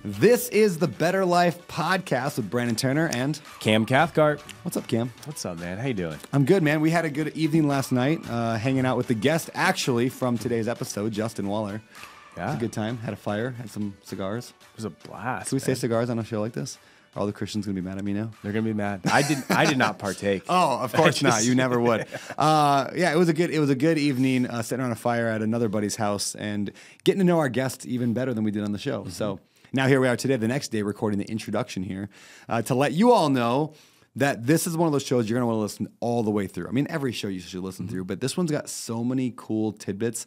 This is the Better Life Podcast with Brandon Turner and Cam Cathcart. What's up, Cam? What's up, man? How you doing? I'm good, man. We had a good evening last night, hanging out with the guest, actually, from today's episode, Justin Waller. Yeah. It was a good time. Had a fire, had some cigars. It was a blast. Can we say cigars on a show like this? Are all the Christians going to be mad at me now? They're going to be mad. I did not partake. Oh, of course not. You never would. Yeah, it was a good evening sitting around a fire at another buddy's house and getting to know our guests even better than we did on the show. Mm-hmm. So now here we are today, the next day, recording the introduction here to let you all know that this is one of those shows you're going to want to listen all the way through. I mean, every show you should listen through, but this one's got so many cool tidbits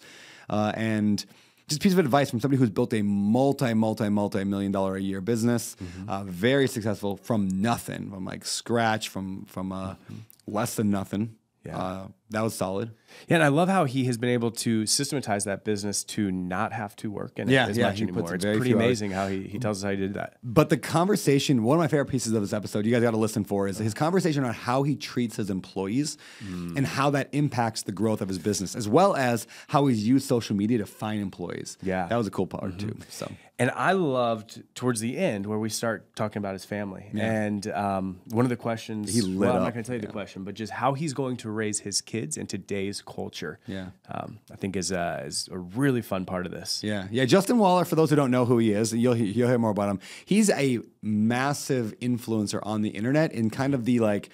and just a piece of advice from somebody who's built a multi-million dollar a year business, very successful from nothing, from like scratch, from less than nothing. Yeah. That was solid. Yeah, and I love how he has been able to systematize that business to not have to work in it as much anymore. It's pretty amazing how he tells us how he did that. But the conversation, one of my favorite pieces of this episode, you guys got to listen for, is his conversation on how he treats his employees and how that impacts the growth of his business, as well as how he's used social media to find employees. Yeah. That was a cool part too. So. And I loved towards the end where we start talking about his family. Yeah. And one of the questions, I'm not going to tell you the question, but just how he's going to raise his kids in today's culture. Yeah. I think is a really fun part of this. Yeah. Yeah. Justin Waller, for those who don't know who he is, you'll hear more about him. He's a massive influencer on the internet in kind of the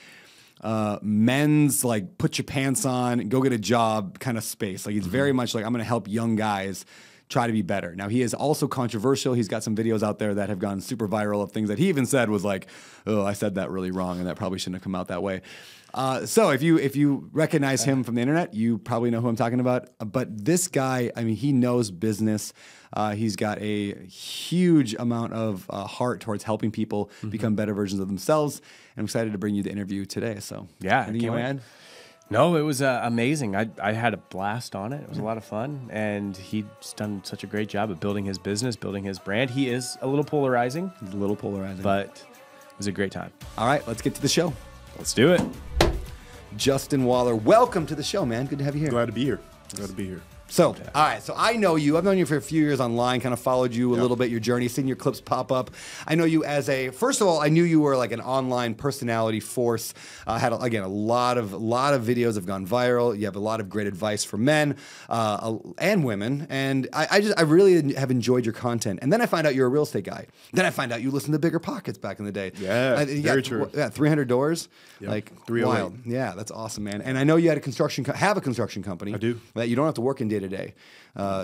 men's like put your pants on, go get a job kind of space. Like he's very much like, I'm going to help young guys try to be better. Now, he is also controversial. He's got some videos out there that have gone super viral of things that he even said was like, oh, I said that really wrong, and that probably shouldn't have come out that way. So if you recognize him from the internet, you probably know who I'm talking about. But this guy, I mean, he knows business. He's got a huge amount of heart towards helping people become better versions of themselves. And I'm excited to bring you the interview today. So yeah, anything you want to add? No, it was amazing. I had a blast on it. It was a lot of fun, and he's done such a great job of building his business, building his brand. He is a little polarizing. He's a little polarizing. But it was a great time. All right, let's get to the show. Let's do it. Justin Waller, welcome to the show, man. Good to have you here. Glad to be here. Glad to be here. So, all right, so I know you. I've known you for a few years online, kind of followed you a little bit, your journey, seen your clips pop up. I know you as first of all, I knew you were like an online personality force. Had, again, a lot of videos have gone viral. You have a lot of great advice for men and women. And I really have enjoyed your content. And then I find out you're a real estate guy. Then I find out you listened to Bigger Pockets back in the day. Yeah, very true. Yeah, 300 doors. Yep. Like, 308. wild. Yeah, that's awesome, man. And I know you had a construction company. I do. That you don't have to work in day to day.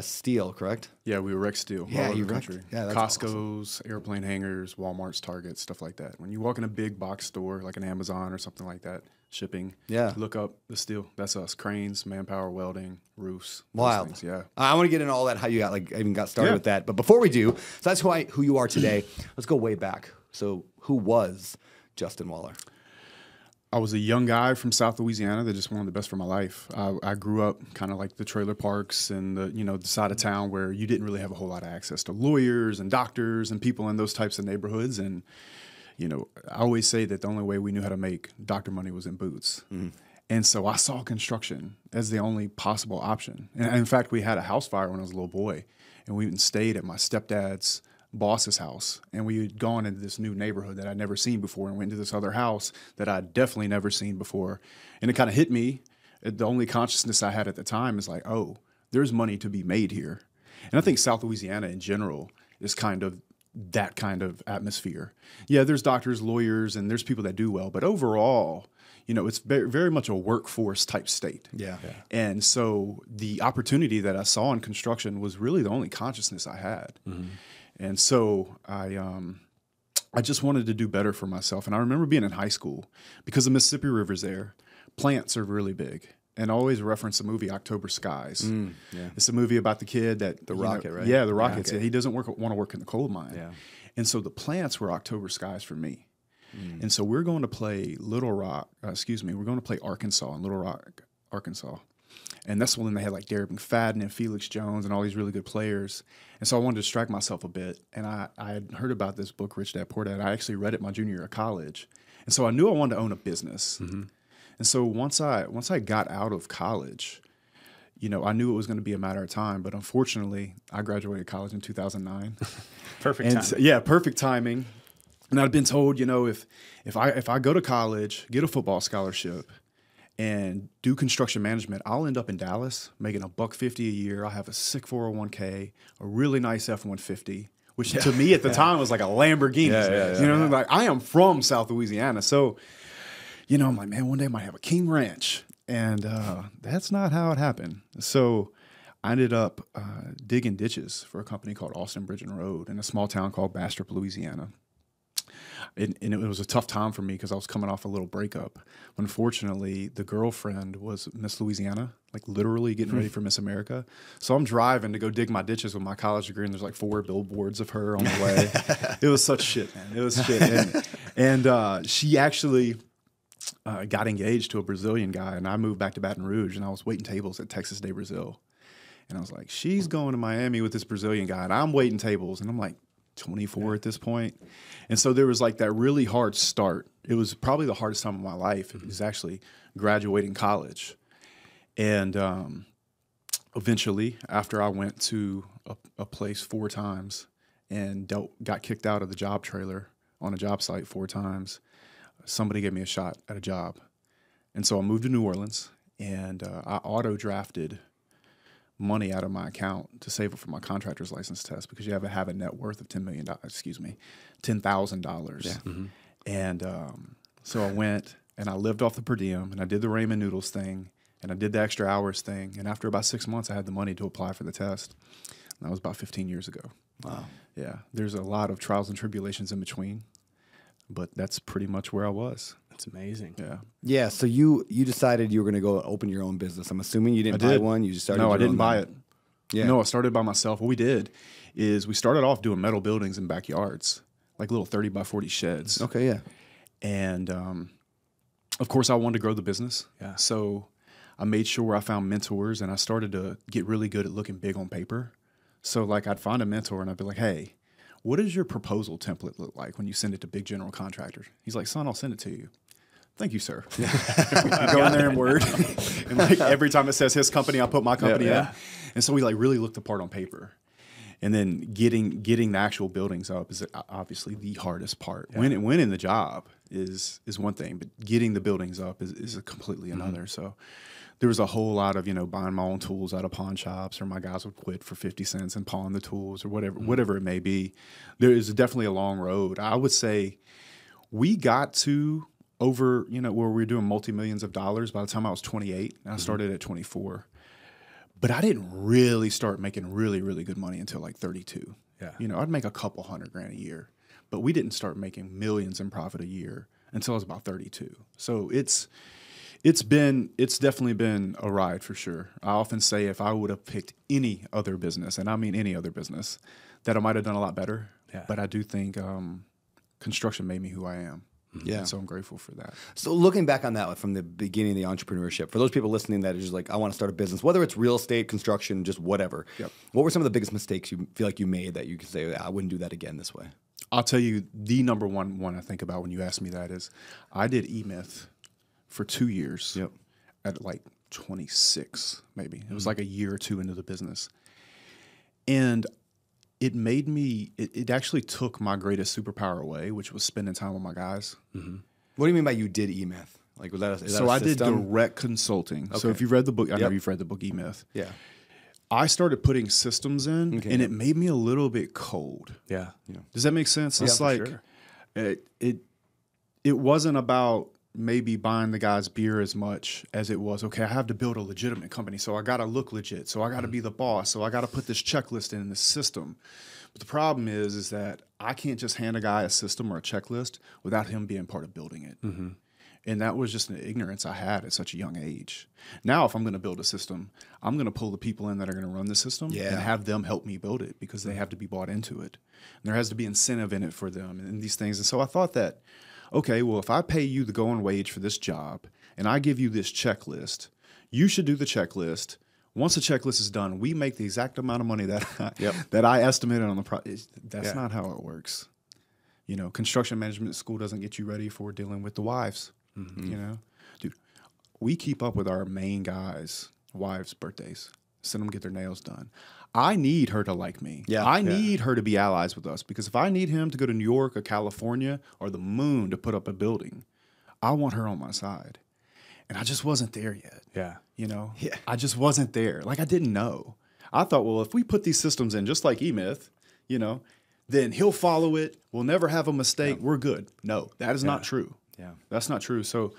Steel, correct? Yeah, we wreck steel all over the country. Yeah, that's Costco's, airplane hangars, Walmart's, Targets, stuff like that. When you walk in a big box store like an Amazon or something like that, shipping, look up the steel. That's us. Cranes, manpower, welding, roofs. Wild. Things, yeah. I want to get into all that, how you even got started with that. But before we do, so that's who you are today. Let's go way back. So who was Justin Waller? I was a young guy from South Louisiana that just wanted the best for my life. I grew up kind of like the trailer parks and the side of town where you didn't really have a whole lot of access to lawyers and doctors and people in those types of neighborhoods. And, I always say that the only way we knew how to make doctor money was in boots. Mm-hmm. And so I saw construction as the only possible option. And in fact, we had a house fire when I was a little boy, and we even stayed at my stepdad's boss's house, and we had gone into this new neighborhood that I'd never seen before and went into this other house that I'd definitely never seen before. And it kind of hit me. The only consciousness I had at the time is like, oh, there's money to be made here. And I think South Louisiana in general is kind of that kind of atmosphere. Yeah, there's doctors, lawyers, and there's people that do well, but overall, it's very, very much a workforce type state. Yeah. And so the opportunity that I saw in construction was really the only consciousness I had. Mm-hmm. And so I just wanted to do better for myself. And I remember being in high school because the Mississippi River's there. Plants are really big. And I always reference the movie October Skies. Yeah. It's a movie about the kid that... The rocket, right? Yeah, the rocket. Yeah, he doesn't want to work in the coal mine. Yeah. And so the plants were October Skies for me. And so we're going to play we're going to play Arkansas in Little Rock, Arkansas. And that's when they had like Derek McFadden and Felix Jones and all these really good players. And so I wanted to distract myself a bit. And I had heard about this book, Rich Dad Poor Dad. I actually read it my junior year of college. And so I knew I wanted to own a business. Mm-hmm. And so once I got out of college, you know, I knew it was going to be a matter of time, but unfortunately, I graduated college in 2009. Perfect timing. So, yeah, perfect timing. And I'd been told, you know, if I go to college, get a football scholarship, and do construction management, I'll end up in Dallas making $150 a year. I'll have a sick 401k, a really nice F-150, which to me at the time was like a Lamborghini. You know, like I am from South Louisiana, so you know, I'm like, man, one day I might have a King Ranch, and that's not how it happened. So I ended up digging ditches for a company called Austin Bridge and Road in a small town called Bastrop, Louisiana. And it was a tough time for me because I was coming off a little breakup. Unfortunately, the girlfriend was Miss Louisiana, like literally getting ready for Miss America. So I'm driving to go dig my ditches with my college degree, and there's like 4 billboards of her on the way. It was such shit, man. It was shit. And she actually got engaged to a Brazilian guy, and I moved back to Baton Rouge, and I was waiting tables at Texas de Brazil. And I was like, she's going to Miami with this Brazilian guy, and I'm waiting tables, and I'm like 24 at this point. And so there was like that really hard start. It was probably the hardest time of my life. It was actually graduating college. And eventually, after I went to a place 4 times and got kicked out of the job trailer on a job site 4 times, somebody gave me a shot at a job. And so I moved to New Orleans, and I auto-drafted money out of my account to save it for my contractor's license test, because you have to have a net worth of $10,000. Yeah. And so I went and I lived off the per diem, and I did the ramen noodles thing, and I did the extra hours thing. And after about 6 months, I had the money to apply for the test. And that was about 15 years ago. Wow. Yeah. There's a lot of trials and tribulations in between, but that's pretty much where I was. That's amazing. Yeah. Yeah. So you decided you were going to go open your own business. I'm assuming you didn't buy one. You just started. No, I didn't own buy thing. it. Yeah. No, I started by myself. What we did is we started off doing metal buildings in backyards, like little 30 by 40 sheds. Okay. Yeah. And of course, I wanted to grow the business. Yeah. So I made sure I found mentors, and I started to get really good at looking big on paper. So like I'd find a mentor and I'd be like, hey, what does your proposal template look like when you send it to big general contractors? He's like, son, I'll send it to you. Thank you, sir. Go in there in Word. And like every time it says his company, I'll put my company in. And so we like really looked the part on paper. And then getting the actual buildings up is obviously the hardest part. Yeah. Winning the job is one thing, but getting the buildings up is a completely another. So there was a whole lot of, you know, buying my own tools out of pawn shops, or my guys would quit for 50 cents and pawn the tools, or whatever it may be. There is definitely a long road. I would say we got to over, you know, where we were doing multi-millions of dollars by the time I was 28, and I started at 24. But I didn't really start making really, really good money until like 32. Yeah. You know, I'd make a couple $100,000 a year, but we didn't start making millions in profit a year until I was about 32. So it's definitely been a ride for sure. I often say if I would have picked any other business, and I mean any other business, that I might have done a lot better. Yeah. But I do think construction made me who I am. Yeah. And so I'm grateful for that. So looking back on that, like from the beginning of the entrepreneurship, for those people listening that are just like, I want to start a business, whether it's real estate, construction, just whatever. Yep. What were some of the biggest mistakes you feel like you made that you could say, I wouldn't do that again this way? I'll tell you the number one I think about when you ask me that is I did E-Myth for 2 years at like 26, maybe. It was like a year or two into the business. And it made me, it actually took my greatest superpower away, which was spending time with my guys. Mm-hmm. What do you mean by you did E-Myth? Like, was that is that a I system? did direct consulting. Okay. So if you've read the book, I know you've read the book E-Myth. Yeah. I started putting systems in, and it made me a little bit cold. Yeah. Does that make sense? Yeah, it's like, sure. it wasn't about maybe buying the guy's beer as much as it was, okay, I have to build a legitimate company, so I got to look legit, so I got to be the boss, so I got to put this checklist in this system. But the problem is that I can't just hand a guy a system or a checklist without him being part of building it. Mm-hmm. And that was just an ignorance I had at such a young age. Now, if I'm going to build a system, I'm going to pull the people in that are going to run the system and have them help me build it, because they have to be bought into it. And there has to be incentive in it for them and these things. And so I thought that, okay, well, if I pay you the going wage for this job and I give you this checklist, you should do the checklist. Once the checklist is done, we make the exact amount of money that I estimated on the project. That's not how it works. You know, construction management school doesn't get you ready for dealing with the wives. Mm-hmm. You know, dude, we keep up with our main guys wives' birthdays. Send them get their nails done. I need her to like me. Yeah, I need her to be allies with us, because if I need him to go to New York or California or the moon to put up a building, I want her on my side. And I just wasn't there yet. Yeah. You know? Yeah. I just wasn't there. Like, I didn't know. I thought, well, if we put these systems in just like E-Myth, you know, then he'll follow it. We'll never have a mistake. We're good. No, that is not true. Yeah. That's not true. So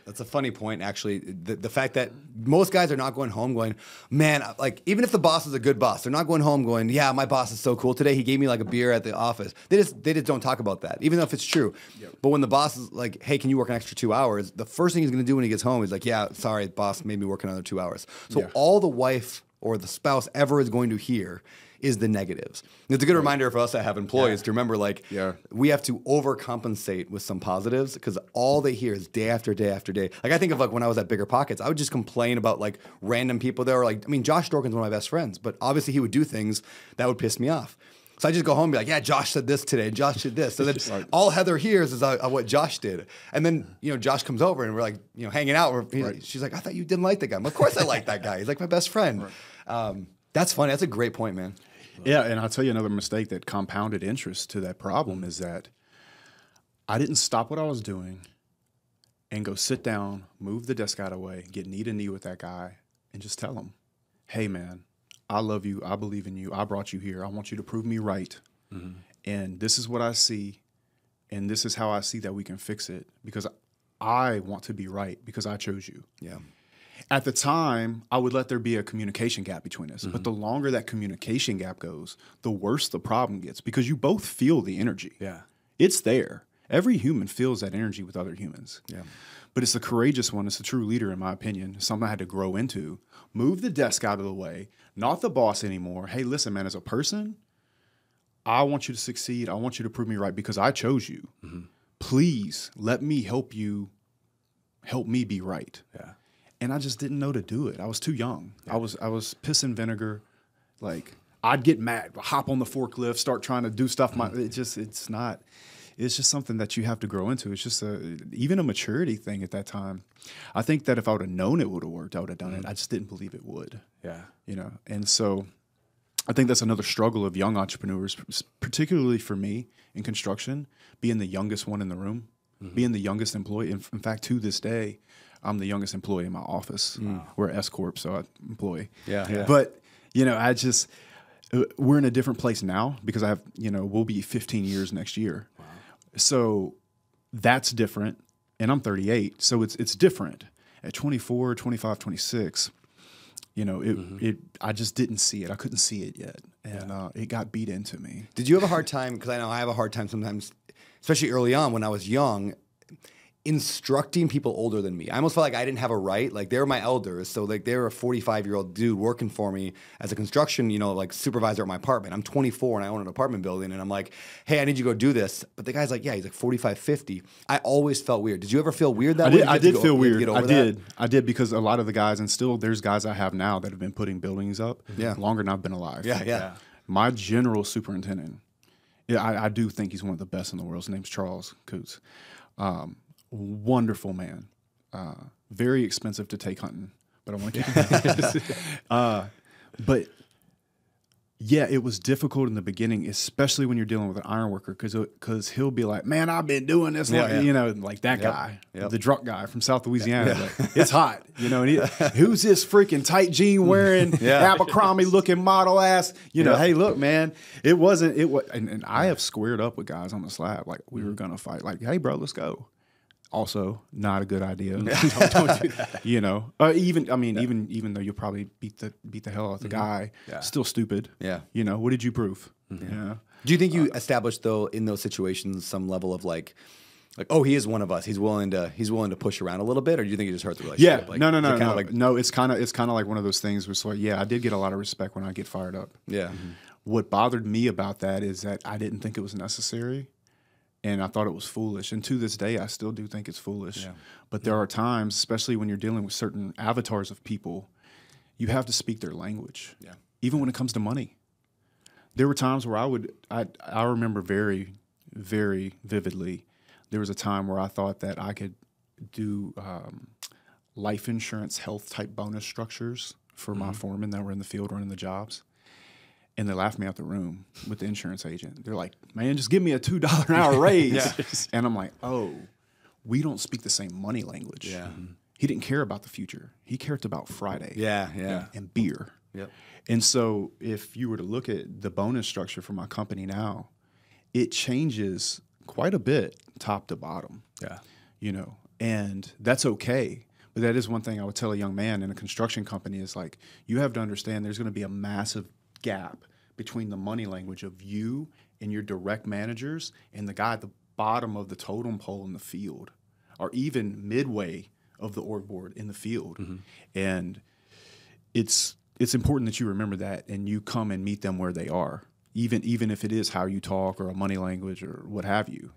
that's a funny point, actually. The fact that most guys are not going home going, man, like, even if the boss is a good boss, they're not going home going, yeah, my boss is so cool today. He gave me like a beer at the office. They just don't talk about that, even though if it's true. Yep. But when the boss is like, hey, can you work an extra 2 hours? The first thing he's going to do when he gets home is like, yeah, sorry, boss made me work another 2 hours. So all the wife or the spouse ever is going to hear is the negatives. And it's a good reminder for us that have employees to remember, like, we have to overcompensate with some positives, because all they hear is day after day after day. Like, I think of like when I was at Bigger Pockets, I would just complain about like random people that were like, I mean, Josh Dorkin's one of my best friends, but obviously he would do things that would piss me off. So I just go home and be like, yeah, Josh said this today, Josh did this. So then all Heather hears is what Josh did. And then, you know, Josh comes over and we're like, you know, hanging out. She's like, I thought you didn't like that guy. Of course I like that guy. He's like my best friend. That's funny. That's a great point, man. Yeah, and I'll tell you another mistake that compounded interest to that problem is that I didn't stop what I was doing and go sit down, move the desk out of the way, get knee to knee with that guy, and just tell him, hey, man, I love you. I believe in you. I brought you here. I want you to prove me right. And this is what I see, and this is how I see that we can fix it, because I want to be right, because I chose you. Yeah. At the time, I would let there be a communication gap between us. But the longer that communication gap goes, the worse the problem gets, because you both feel the energy. Yeah. It's there. Every human feels that energy with other humans. Yeah. But it's the courageous one. It's the true leader, in my opinion. It's something I had to grow into. Move the desk out of the way. Not the boss anymore. Hey, listen, man, as a person, I want you to succeed. I want you to prove me right, because I chose you. Please let me help you help me be right. Yeah. And I just didn't know to do it. I was too young. Yeah. I was pissing vinegar. Like, I'd get mad, hop on the forklift, start trying to do stuff. It's just something that you have to grow into. It's just even a maturity thing at that time. I think that if I would have known it would have worked, I would have done it. I just didn't believe it would. Yeah. You know, and so I think that's another struggle of young entrepreneurs, particularly for me in construction, being the youngest one in the room, being the youngest employee. In fact, to this day, I'm the youngest employee in my office. We're S Corp, so I employee. Yeah. But, you know, we're in a different place now, because I have, you know, we'll be 15 years next year. Wow. So that's different. And I'm 38. So it's different. At 24, 25, 26, you know, I just didn't see it. I couldn't see it yet. And it got beat into me. Did you have a hard time? Because I know I have a hard time sometimes, especially early on when I was young, instructing people older than me. I almost felt like I didn't have a right. Like, they were my elders. So like, they were a 45-year-old dude working for me as a construction, you know, like supervisor at my apartment. I'm 24 and I own an apartment building, and I'm like, hey, I need you to go do this. But the guy's like, yeah, he's like 45, 50. I always felt weird. Did you ever feel weird that way? I did feel weird. I did, because a lot of the guys, and still there's guys I have now that have been putting buildings up longer than I've been alive. Yeah. My general superintendent, I do think he's one of the best in the world. His name's Charles Coots. Wonderful man, very expensive to take hunting, but I want to keep him. But yeah, it was difficult in the beginning, especially when you're dealing with an iron worker, because he'll be like, man, I've been doing this, you know, like that guy, the drunk guy from South Louisiana. Like, it's hot, you know, and who's this freaking tight jean wearing Abercrombie looking model ass, you know, hey, look, man, and I have squared up with guys on the slab, like, we were going to fight, like, hey, bro, let's go. Also, not a good idea. Don't do that. You know, even though you'll probably beat the hell out of the guy, still stupid. Yeah. You know, what did you prove? Yeah. Do you think you established, though, in those situations some level of like, oh, he is one of us. He's willing to push around a little bit, or do you think it just hurt the relationship? Yeah. Like, No. No, it's kind of like one of those things where it's like, I did get a lot of respect when I get fired up. Yeah. What bothered me about that is that I didn't think it was necessary. And I thought it was foolish. And to this day, I still do think it's foolish. Yeah. But there are times, especially when you're dealing with certain avatars of people, you have to speak their language. Yeah. Even when it comes to money. There were times where I remember very, very vividly, there was a time where I thought that I could do life insurance, health type bonus structures for my foremen that were in the field running the jobs. And they laughed me out the room with the insurance agent. They're like, man, just give me a $2 an hour raise. And I'm like, oh, we don't speak the same money language. Yeah. He didn't care about the future. He cared about Friday. Yeah. And beer. Yep. And so if you were to look at the bonus structure for my company now, it changes quite a bit top to bottom. Yeah. You know, and that's okay. But that is one thing I would tell a young man in a construction company is like, you have to understand there's going to be a massive gap between the money language of you and your direct managers and the guy at the bottom of the totem pole in the field, or even midway of the org board in the field. And it's important that you remember that and you come and meet them where they are, even if it is how you talk or a money language or what have you.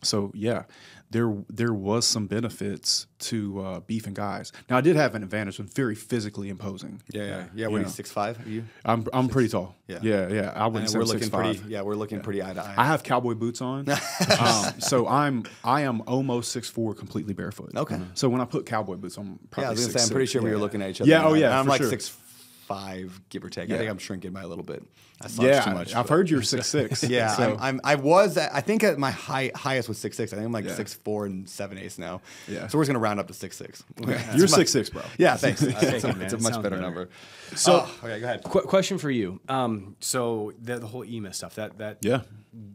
So yeah, there was some benefits to beefing guys. Now I did have an advantage of very physically imposing. Yeah. Were you 6'5"? Are you? I'm pretty tall. Yeah. I wouldn't say we're looking 6'5". pretty. Yeah, we're looking pretty eye to eye. I have cowboy boots on, so I am almost 6'4", completely barefoot. Okay. So when I put cowboy boots on, I was gonna 6'6". say I'm pretty sure we were looking at each other. Yeah. Oh yeah. And I'm for like sure. 6'5", give or take. I Yeah. think I'm shrinking by a little bit. I slouch too much. I've heard you're 6'6". Yeah, So, I think at my highest was 6'6". I think I'm like Yeah. 6'4" and 7/8 now. Yeah. So we're just gonna round up to 6'6". Okay. you're 6'6", bro. Yeah, thanks. Take It's it, man. a It much sounds better better. number. So, Okay, go ahead. question for you. So the whole e-myth stuff, Yeah.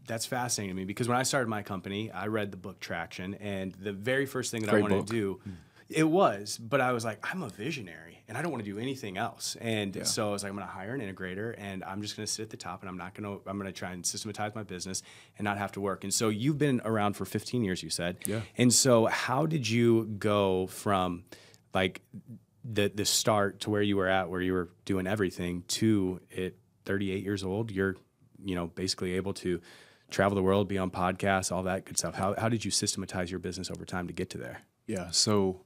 that's fascinating to me because when I started my company, I read the book Traction, and the very first thing that I Great wanted book. to do, it was, but I was like, I'm a visionary and I don't want to do anything else. And so I was like, I'm going to hire an integrator and I'm just going to sit at the top and I'm going to try and systematize my business and not have to work. And so you've been around for 15 years, you said. Yeah. And so how did you go from like the start to where you were at, where you were doing everything, to at 38 years old, you're, basically able to travel the world, be on podcasts, all that good stuff. How did you systematize your business over time to get to there? Yeah. So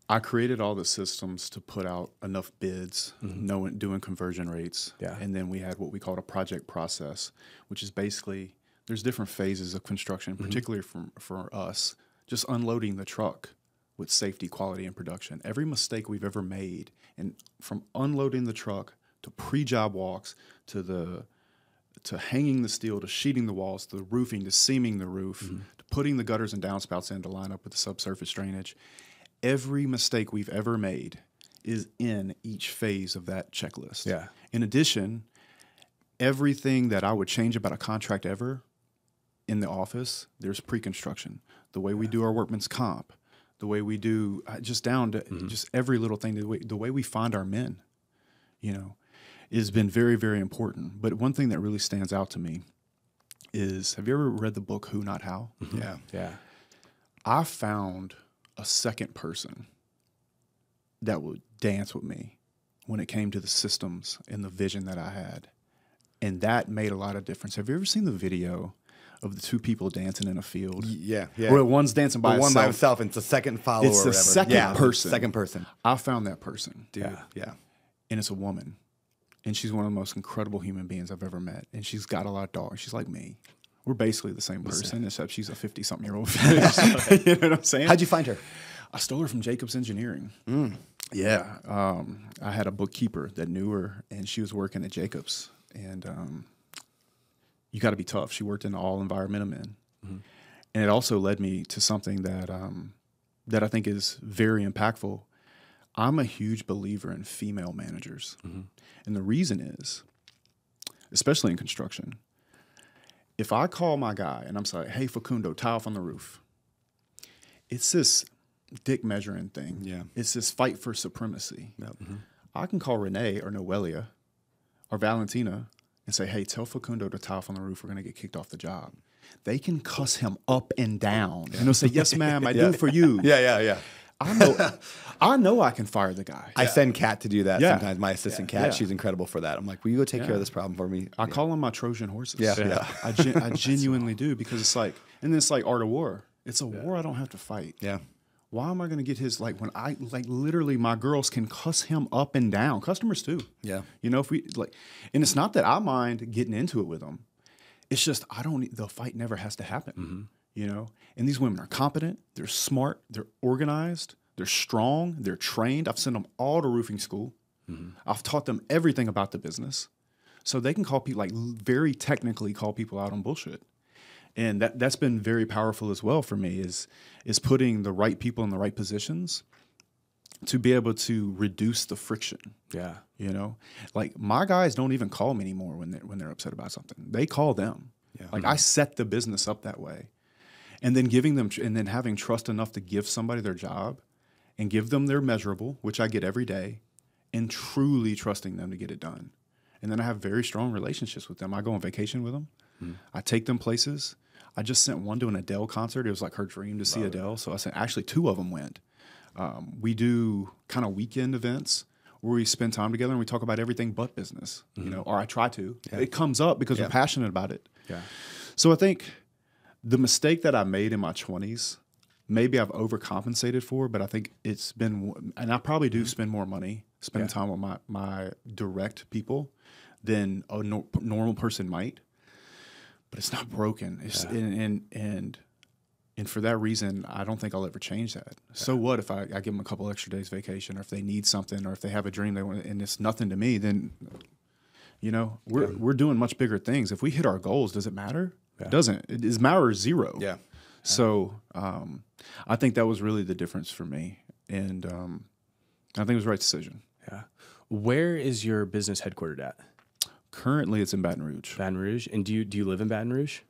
I created all the systems to put out enough bids, doing conversion rates. Yeah. And then we had what we called a project process, which is basically there's different phases of construction, particularly for us, just unloading the truck with safety, quality, and production. Every mistake we've ever made, and from unloading the truck to pre-job walks to hanging the steel, to sheeting the walls, to the roofing, to seaming the roof, to putting the gutters and downspouts in to line up with the subsurface drainage. Every mistake we've ever made is in each phase of that checklist. Yeah. In addition, everything that I would change about a contract ever in the office, there's pre-construction. The way we do our workman's comp, the way we do just down to just every little thing, the way we find our men, has been very, very important. But one thing that really stands out to me is, have you ever read the book Who Not How? Yeah. I found a second person that would dance with me when it came to the systems and the vision that I had. And that made a lot of difference. Have you ever seen the video of the two people dancing in a field? Yeah. Where one's dancing by himself. One by himself, and it's the second follower. It's the or whatever. second person. Second person. I found that person. Dude. Yeah. And it's a woman. And she's one of the most incredible human beings I've ever met. And she's got a lot of dollars. She's like me. We're basically the same person, except she's a 50-something-year-old. You know what I'm saying? How'd you find her? I stole her from Jacobs Engineering. Yeah. I had a bookkeeper that knew her, and she was working at Jacobs. And you got to be tough. She worked in all environment I'm in. And it also led me to something that I think is very impactful. I'm a huge believer in female managers. And the reason is, especially in construction, if I call my guy and I'm sorry, hey, Facundo, tie off on the roof, it's this dick measuring thing. Yeah. It's this fight for supremacy. I can call Renee or Noelia or Valentina and say, hey, tell Facundo to tie off on the roof. We're going to get kicked off the job. They can cuss him up and down. And they'll say, yes, ma'am, I do for you. Yeah. I know I can fire the guy. I send Kat to do that sometimes. My assistant Kat, Yeah. she's incredible for that. I'm like, will you go take care of this problem for me? I call them my Trojan horses. Yeah. I genuinely do, because it's like, and then it's like art of war. It's a war I don't have to fight. Yeah. Why am I going to get his, when I, literally my girls can cuss him up and down. Customers too. Yeah. If we, and it's not that I mind getting into it with them. It's just, the fight never has to happen. And these women are competent, they're smart, they're organized, They're strong. They're trained. I've sent them all to roofing school. I've taught them everything about the business. So they can call people, like very technically call people out on bullshit. And that's been very powerful as well for me is putting the right people in the right positions to be able to reduce the friction. Yeah. You know, like my guys don't even call me anymore when they're upset about something. They call them. Yeah. Like I set the business up that way. And then having trust enough to give somebody their job and give them their measurable, which I get every day, and truly trusting them to get it done. And then I have very strong relationships with them. I go on vacation with them. I take them places. I just sent one to an Adele concert. It was like her dream to see Adele. So I sent, actually 2 of them went. We do kind of weekend events where we spend time together and we talk about everything but business, you know, or I try to. Yeah. It comes up because we're passionate about it. Yeah. So I think the mistake that I made in my 20s, maybe I've overcompensated for, but I think it's been, and I probably do spend more money spending time with my direct people than a normal person might, but it's not broken. It's, and for that reason, I don't think I'll ever change that. So what if I give them a couple extra days vacation, or if they need something, or if they have a dream they want, and it's nothing to me, then, you know, we're doing much bigger things. If we hit our goals, does it matter? It doesn't. It matters zero. Yeah. So I think that was really the difference for me, and I think it was the right decision. Yeah. Where is your business headquartered at? Currently, it's in Baton Rouge. Baton Rouge. And do you live in Baton Rouge?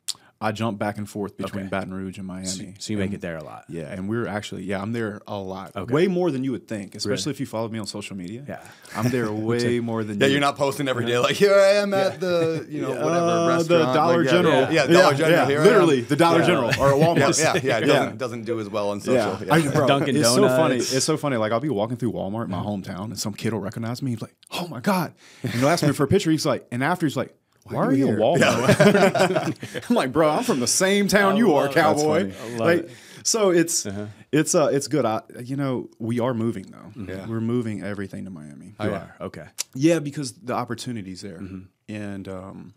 I jump back and forth between Baton Rouge and Miami. So you make it there a lot. Yeah, and we're actually, I'm there a lot. Okay. Way more than you would think, especially if you follow me on social media. Yeah. I'm there way more than you. Yeah, you're not posting every day like, here I am at the, you know, whatever restaurant. The Dollar General. Yeah, Dollar General. Here literally, the Dollar General or at Walmart. It doesn't do as well on social. Bro, Dunkin' Donuts. So funny. It's so funny. Like, I'll be walking through Walmart in my hometown, and some kid will recognize me. He's like, oh, my God. And he'll ask me for a picture. He's like, and after he's like, why are you at Walmart? I'm like, bro, I'm from the same town you are, cowboy. Like, so it's good. You know, we are moving though. Yeah. We're moving everything to Miami. You are? Okay. Yeah, because the opportunity's there, and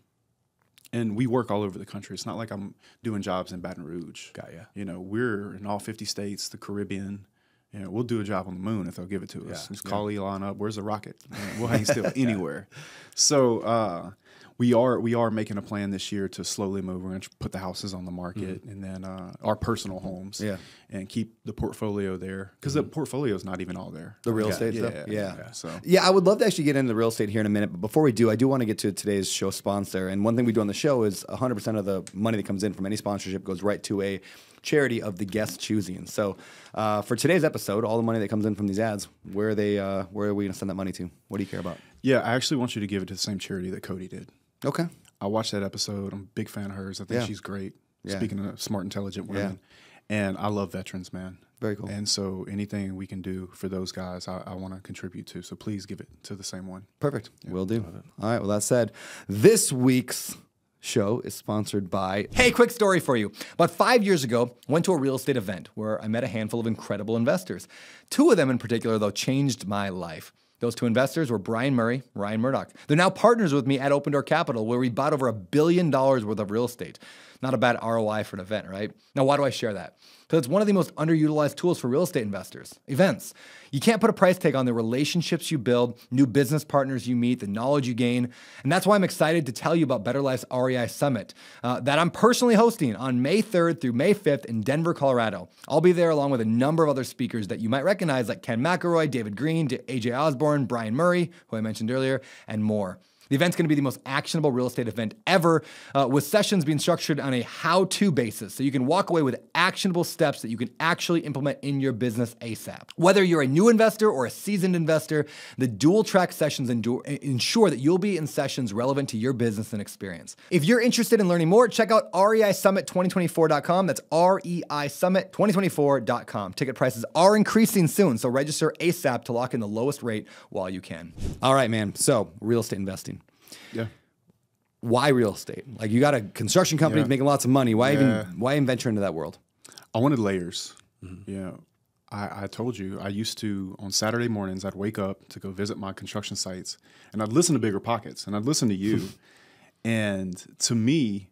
we work all over the country. It's not like I'm doing jobs in Baton Rouge. Got ya. You know, we're in all 50 states, the Caribbean. You know, we'll do a job on the moon if they'll give it to us. Just call Elon up. Where's the rocket? We'll hang still anywhere. So we are making a plan this year to slowly move. We're going to put the houses on the market and then our personal homes. Yeah. And keep the portfolio there because the portfolio is not even all there. The real estate stuff. Yeah. So I would love to actually get into the real estate here in a minute. But before we do, I do want to get to today's show sponsor. And one thing we do on the show is 100% of the money that comes in from any sponsorship goes right to a charity of the guest choosing. So for today's episode, all the money that comes in from these ads, where are we going to send that money to? What do you care about? Yeah, I actually want you to give it to the same charity that Cody did. Okay. I watched that episode. I'm a big fan of hers. I think she's great. Speaking of smart, intelligent women. And I love veterans, man. Very cool. And so anything we can do for those guys, I want to contribute to. So please give it to the same one. Perfect. Yeah. Will do. All right. Well, that said, this week's show is sponsored by... Hey, quick story for you. About 5 years ago, I went to a real estate event where I met a handful of incredible investors. 2 of them in particular, though, changed my life. Those 2 investors were Brian Murray, Ryan Murdoch. They're now partners with me at Open Door Capital, where we bought over $1 billion worth of real estate. Not a bad ROI for an event, right? Now, why do I share that? Because it's one of the most underutilized tools for real estate investors, events. You can't put a price tag on the relationships you build, new business partners you meet, the knowledge you gain. And that's why I'm excited to tell you about Better Life's REI Summit that I'm personally hosting on May 3rd through May 5th in Denver, Colorado. I'll be there along with a number of other speakers that you might recognize like Ken McElroy, David Green, AJ Osborne, Brian Murray, who I mentioned earlier, and more. The event's going to be the most actionable real estate event ever, with sessions being structured on a how-to basis, so you can walk away with actionable steps that you can actually implement in your business ASAP. Whether you're a new investor or a seasoned investor, the dual-track sessions ensure that you'll be in sessions relevant to your business and experience. If you're interested in learning more, check out reisummit2024.com. That's reisummit2024.com. Ticket prices are increasing soon, so register ASAP to lock in the lowest rate while you can. All right, man. So, real estate investing. Yeah. Why real estate? Like, you got a construction company making lots of money. Why even venture into that world? I wanted layers. Yeah. I told you, I used to, on Saturday mornings, I'd wake up to go visit my construction sites, and I'd listen to Bigger Pockets, and I'd listen to you. And to me,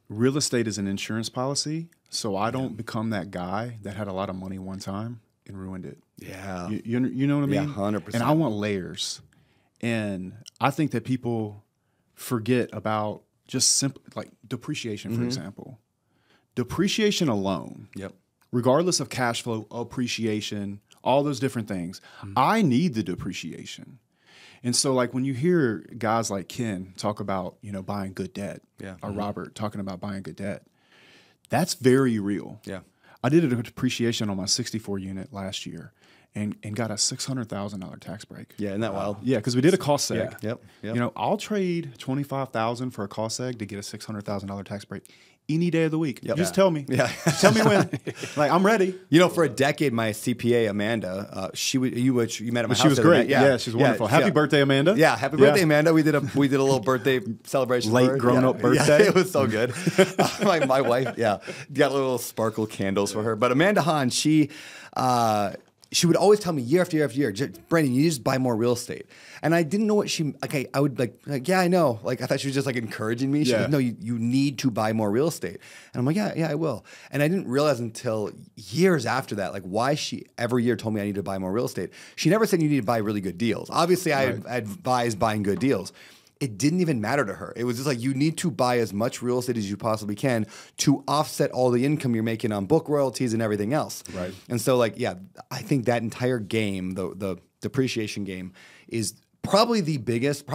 real estate is an insurance policy, so I don't become that guy that had a lot of money one time and ruined it. Yeah. You know what I mean? Yeah, 100%. And I want layers. And I think that people forget about just simple, like depreciation, for example. Depreciation alone, regardless of cash flow, appreciation, all those different things, I need the depreciation. And so, like, when you hear guys like Ken talk about, buying good debt, or Robert talking about buying good debt, that's very real. Yeah. I did a depreciation on my 64 unit last year and got a $600,000 tax break. Yeah, isn't that wild? Yeah, because we did a cost seg. Yeah. Yep. I'll trade $25,000 for a cost seg to get a $600,000 tax break any day of the week. Yep. Just tell me. Yeah. Just tell me when. Like, I'm ready. For a decade, my CPA, Amanda, you met at my house. She was great. Yeah, she's wonderful. Happy birthday, Amanda. Yeah, happy birthday, Amanda. We did a little birthday celebration. Late grown-up birthday. Yeah, it was so good. My wife, got little sparkle candles for her. But Amanda Hahn, she would always tell me year after year after year, Brandon, you just buy more real estate. And I didn't know what I would like, yeah, I know. Like, I thought she was just like encouraging me. She was like, no, you need to buy more real estate. And I'm like, yeah, I will. And I didn't realize until years after that, like, why she every year told me I need to buy more real estate. She never said you need to buy really good deals. Obviously, I advise buying good deals. It didn't even matter to her. It was just like, you need to buy as much real estate as you possibly can to offset all the income you're making on book royalties and everything else. Right. And so, like, I think that entire game, the depreciation game, is probably the biggest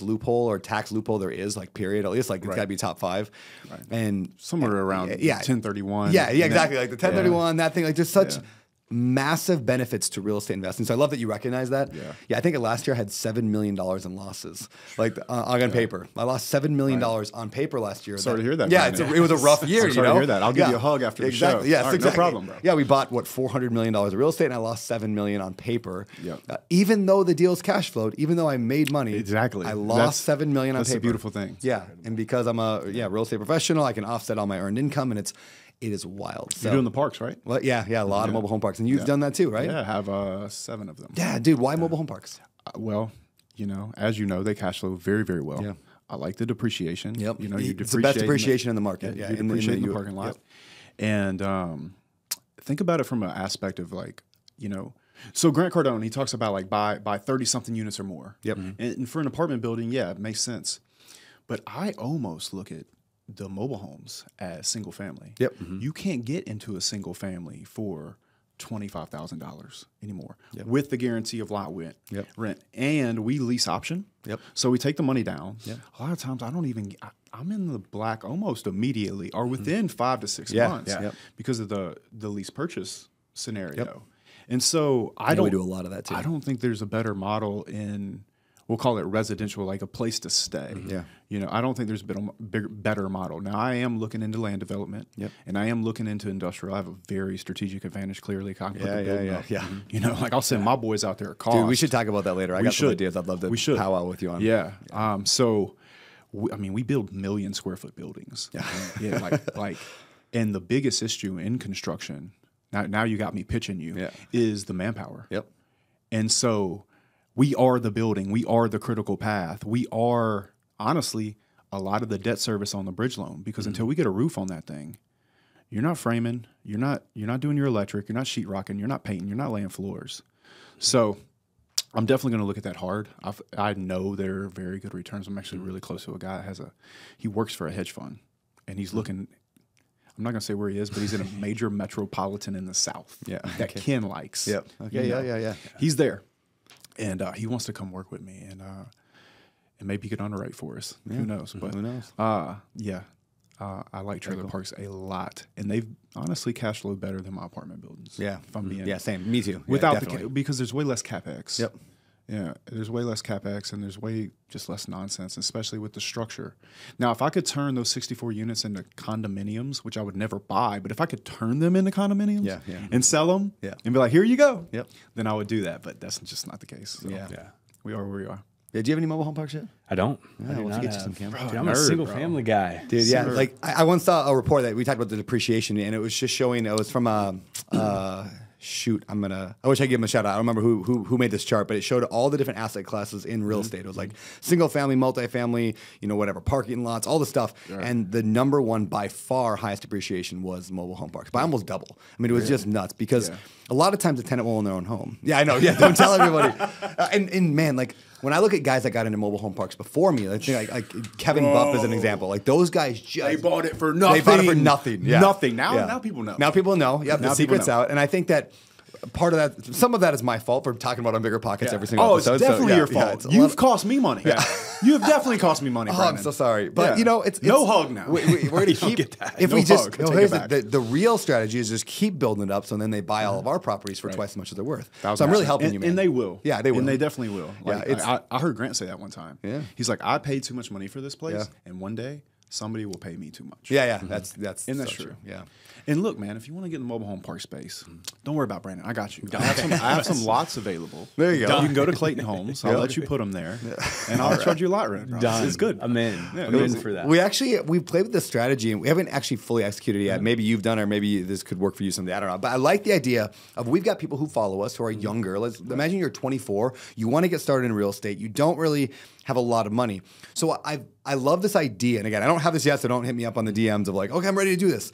loophole or tax loophole there is, like, period. At least, like, it's got to be top 5. Right. And somewhere around 1031. Yeah, exactly. Like the 1031, that thing. Like, there's such massive benefits to real estate investing. So I love that you recognize that. Yeah, I think last year I had $7 million in losses, like on paper. I lost $7 million on paper last year. Sorry to hear that. Yeah, it was a rough year. Sorry to hear that. I'll give you a hug after the show. Yes, right, exactly. No problem, bro. Yeah, we bought $400 million of real estate, and I lost $7 million on paper. Even though the deal's cash flowed, even though I made money, I lost $7 million on paper. That's a beautiful thing. Yeah, and because I'm a real estate professional, I can offset all my earned income, and it is wild. You're doing the parks, right? Well, yeah, a lot of mobile home parks. And you've done that too, right? Yeah, I have 7 of them. Yeah, dude, why mobile home parks? Well, as you know, they cash flow very, very well. Yeah. I like the depreciation. Yep. It's the best depreciation in the market. Yeah, in the parking lot. Yep. And think about it from an aspect of, like, so Grant Cardone, he talks about, like, buy 30-something units or more. Yep. And for an apartment building, it makes sense. But I almost look at the mobile homes as single family. Yep. You can't get into a single family for $25,000 anymore with the guarantee of lot rent. And we lease option. Yep. So we take the money down. Yep. A lot of times I'm in the black almost immediately or within 5 to 6 months because of the lease purchase scenario. Yep. And so we do a lot of that too. I don't think there's a better model in, we'll call it residential, like a place to stay. Yeah. I don't think there's been a better model. Now, I am looking into land development, and I am looking into industrial. I have a very strategic advantage, clearly. Like, I'll send my boys out there at cost. Dude, we should talk about that later. I got some ideas I'd love to powwow with you on. Yeah. So, we build 1 million square foot buildings. And the biggest issue in construction, now you got me pitching you, is the manpower. Yep. And so, we are the building. We are the critical path. We are, honestly, a lot of the debt service on the bridge loan, because until we get a roof on that thing, you're not framing, you're not doing your electric, you're not sheetrocking, you're not painting, you're not laying floors. So I'm definitely going to look at that hard. I know there are very good returns. I'm actually really close to a guy he works for a hedge fund, and he's looking. I'm not going to say where he is, but he's in a major metropolitan in the South that Ken likes. Yep. Okay. Yeah. He's there. And he wants to come work with me, and maybe he could underwrite for us. Who knows? But who knows? I like trailer parks a lot, and they've honestly cash flowed better than my apartment buildings. Yeah, if I'm being same. Me too. Without because there's way less capex. Yep. Yeah, there's way less capex, and there's way just less nonsense, especially with the structure. Now, if I could turn those 64 units into condominiums, which I would never buy, but if I could turn them into condominiums and sell them and be like, here you go, then I would do that. But that's just not the case. So, we are where we are. Yeah, do you have any mobile home parks yet? I don't. Let's get you some, Cam. Dude, I'm a single family guy. Dude, like I once saw a report that we talked about the depreciation, and it was just showing, it was from shoot, I wish I could give him a shout out. I don't remember who made this chart, but it showed all the different asset classes in real estate. It was like single family, multifamily, whatever, parking lots, all the stuff. Right. And the number one by far highest appreciation was mobile home parks by almost double. I mean, it was just nuts because a lot of times the tenant will own their own home. Yeah, I know. Yeah, don't tell everybody. And man, like when I look at guys that got into mobile home parks before me, like Kevin Buff is an example. Like those guys they bought it for nothing. They bought it for nothing. Yeah. Nothing. Now people know. Now people know. Yep, the secret's out. And I think that part of that, some of that is my fault for talking about on Bigger Pockets every single episode. It's definitely your fault. You've cost me money. Yeah. You have definitely cost me money, Brandon. I'm so sorry. But, it's no hug now. We're going to keep get that. If no we just, hug. here's the real strategy is just keep building it up so then they buy all of our properties for twice as much as they're worth. So I'm really helping you, man. And they will. Yeah, they will. And they definitely will. I heard Grant say that one time. Yeah. He's like, I paid too much money for this place, and one day somebody will pay me too much. Yeah. That's true. Yeah. And look, man, if you want to get in the mobile home park space, don't worry about Brandon. I got you. I have some lots available. There you go. You can go to Clayton Homes. I'll let you put them there, and I'll charge you a lot rent. Done. It's good. I'm in. I'm in for that. We played with this strategy, and we haven't actually fully executed it yet. Maybe you've done it, or maybe this could work for you someday. I don't know. But I like the idea of we've got people who follow us who are younger. Let's imagine you're 24. You want to get started in real estate. You don't really have a lot of money. So I love this idea. And again, I don't have this yet, so don't hit me up on the DMs of like, okay, I'm ready to do this.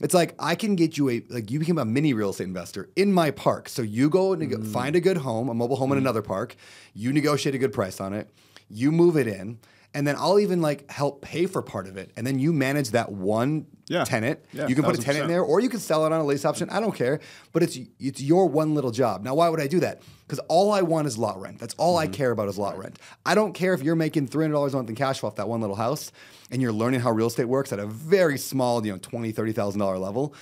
It's like I can get you you become a mini real estate investor in my park. So you go and find a good home, a mobile home in another park. You negotiate a good price on it. You move it in. And then I'll even help pay for part of it. And then you manage that one tenant. Yeah, you can put a tenant in there or you can sell it on a lease option. I don't care. But it's your one little job. Now, why would I do that? Because all I want is lot rent. That's all I care about is lot rent. I don't care if you're making $300 a month in cash flow off that one little house and you're learning how real estate works at a very small, $20,000, $30,000 level.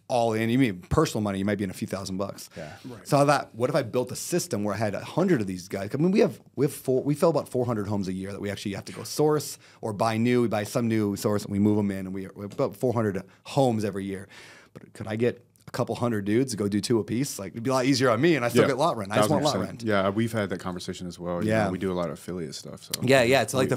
All in, you mean personal money, you might be in a few $1,000s. Yeah. Right. So I thought, what if I built a system where I had 100 of these guys? I mean, we fill about 400 homes a year that we actually have to go source or buy new. We buy some new, source, and we move them in, and we have about 400 homes every year. But could I get a couple hundred dudes to go do 2 apiece? Like it'd be a lot easier on me, and I still get lot rent. I just want lot rent. Yeah, we've had that conversation as well. You know, we do a lot of affiliate stuff. So it's like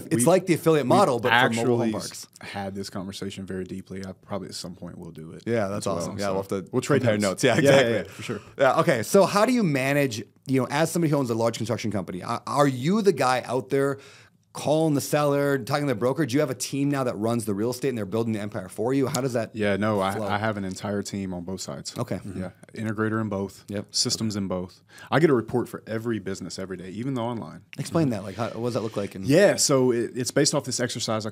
the affiliate model, but for mobile home parks. Had this conversation very deeply. I probably at some point will do it. Yeah, that's awesome. Yeah, we'll trade notes. Yeah, exactly. Yeah, for sure. Yeah. Okay. So how do you manage? As somebody who owns a large construction company, are you the guy out there calling the seller, talking to the broker? Do you have a team now that runs the real estate and they're building the empire for you? How does that? Yeah, no, I have an entire team on both sides. Okay. Mm-hmm. Yeah, integrator in both. Yep. Systems in both. I get a report for every business every day, even though online. Explain that. Like, what does that look like? So it's based off this exercise we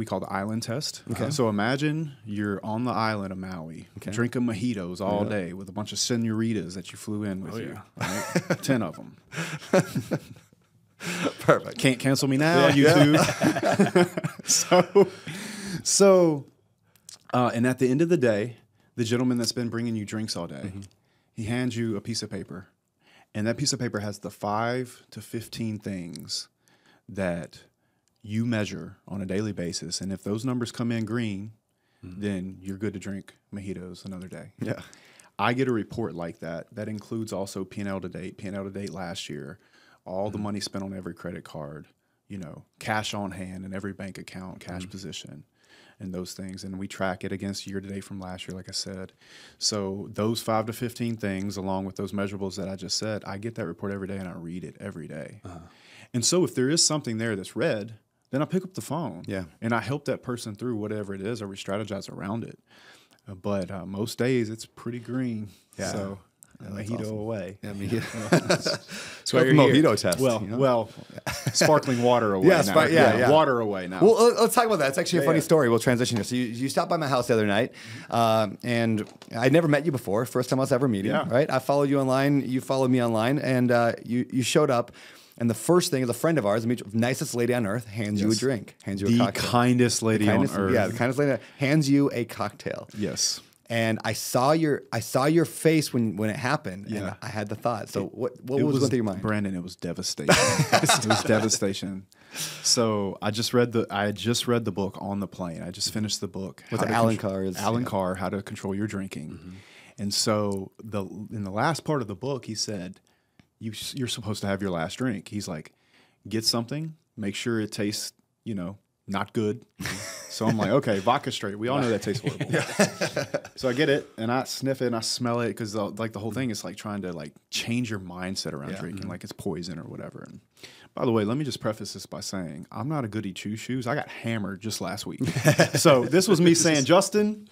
call the island test. Okay. So imagine you're on the island of Maui, drinking mojitos all day with a bunch of senoritas that you flew in with you. Right? 10 of them. Perfect. Can't cancel me now, YouTube. And at the end of the day, the gentleman that's been bringing you drinks all day, he hands you a piece of paper, and that piece of paper has the 5 to 15 things that you measure on a daily basis, and if those numbers come in green, then you're good to drink mojitos another day. Yeah, I get a report like that. That includes also P&L to date last year. All the money spent on every credit card, cash on hand in every bank account, cash position, and those things. And we track it against year to date from last year, like I said. So those 5 to 15 things, along with those measurables that I just said, I get that report every day and I read it every day. And so if there is something there that's red, then I pick up the phone and I help that person through whatever it is, or we strategize around it. But most days it's pretty green. Yeah. So mojito awesome. Away. Yeah, mojito. So mojito test. Well, sparkling water away. Yeah, water away now. Well, let's talk about that. It's actually a funny story. We'll transition here. So you stopped by my house the other night, and I'd never met you before. First time I was ever meeting. Right? I followed you online. You followed me online, and you showed up. And the first thing is a friend of ours, the nicest lady on earth, hands you a drink, hands you a cocktail. The kindest lady on earth. Yeah, the kindest lady hands you a cocktail. Yes. And I saw your face when it happened, and I had the thought. So what was going through your mind, Brandon? It was devastation. It was devastation. So I just read the book on the plane. I just finished the book. Alan Carr, How to Control Your Drinking. And so in the last part of the book, he said, you're supposed to have your last drink. He's like, get something, make sure it tastes, not good. So I'm like, okay, vodka straight. We all know that tastes horrible. So I get it, and I sniff it, and I smell it, because like the whole thing is like trying to like change your mindset around drinking, like it's poison or whatever. And by the way, let me just preface this by saying I'm not a goody two shoes. I got hammered just last week, so this was me saying, Justin,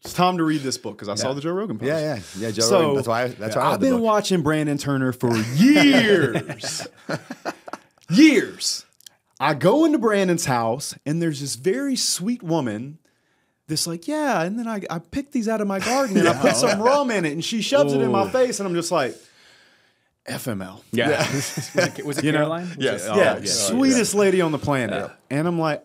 it's time to read this book, because I saw the Joe Rogan post. Yeah. Joe Rogan. That's why I've been watching Brandon Turner for years. Years. I go into Brandon's house, and there's this very sweet woman that's like, and then I picked these out of my garden, and I put some rum in it, and she shoves it in my face, and I'm just like, FML. Yeah. Was it Caroline? Yes. Sweetest lady on the planet. Yeah. And I'm like,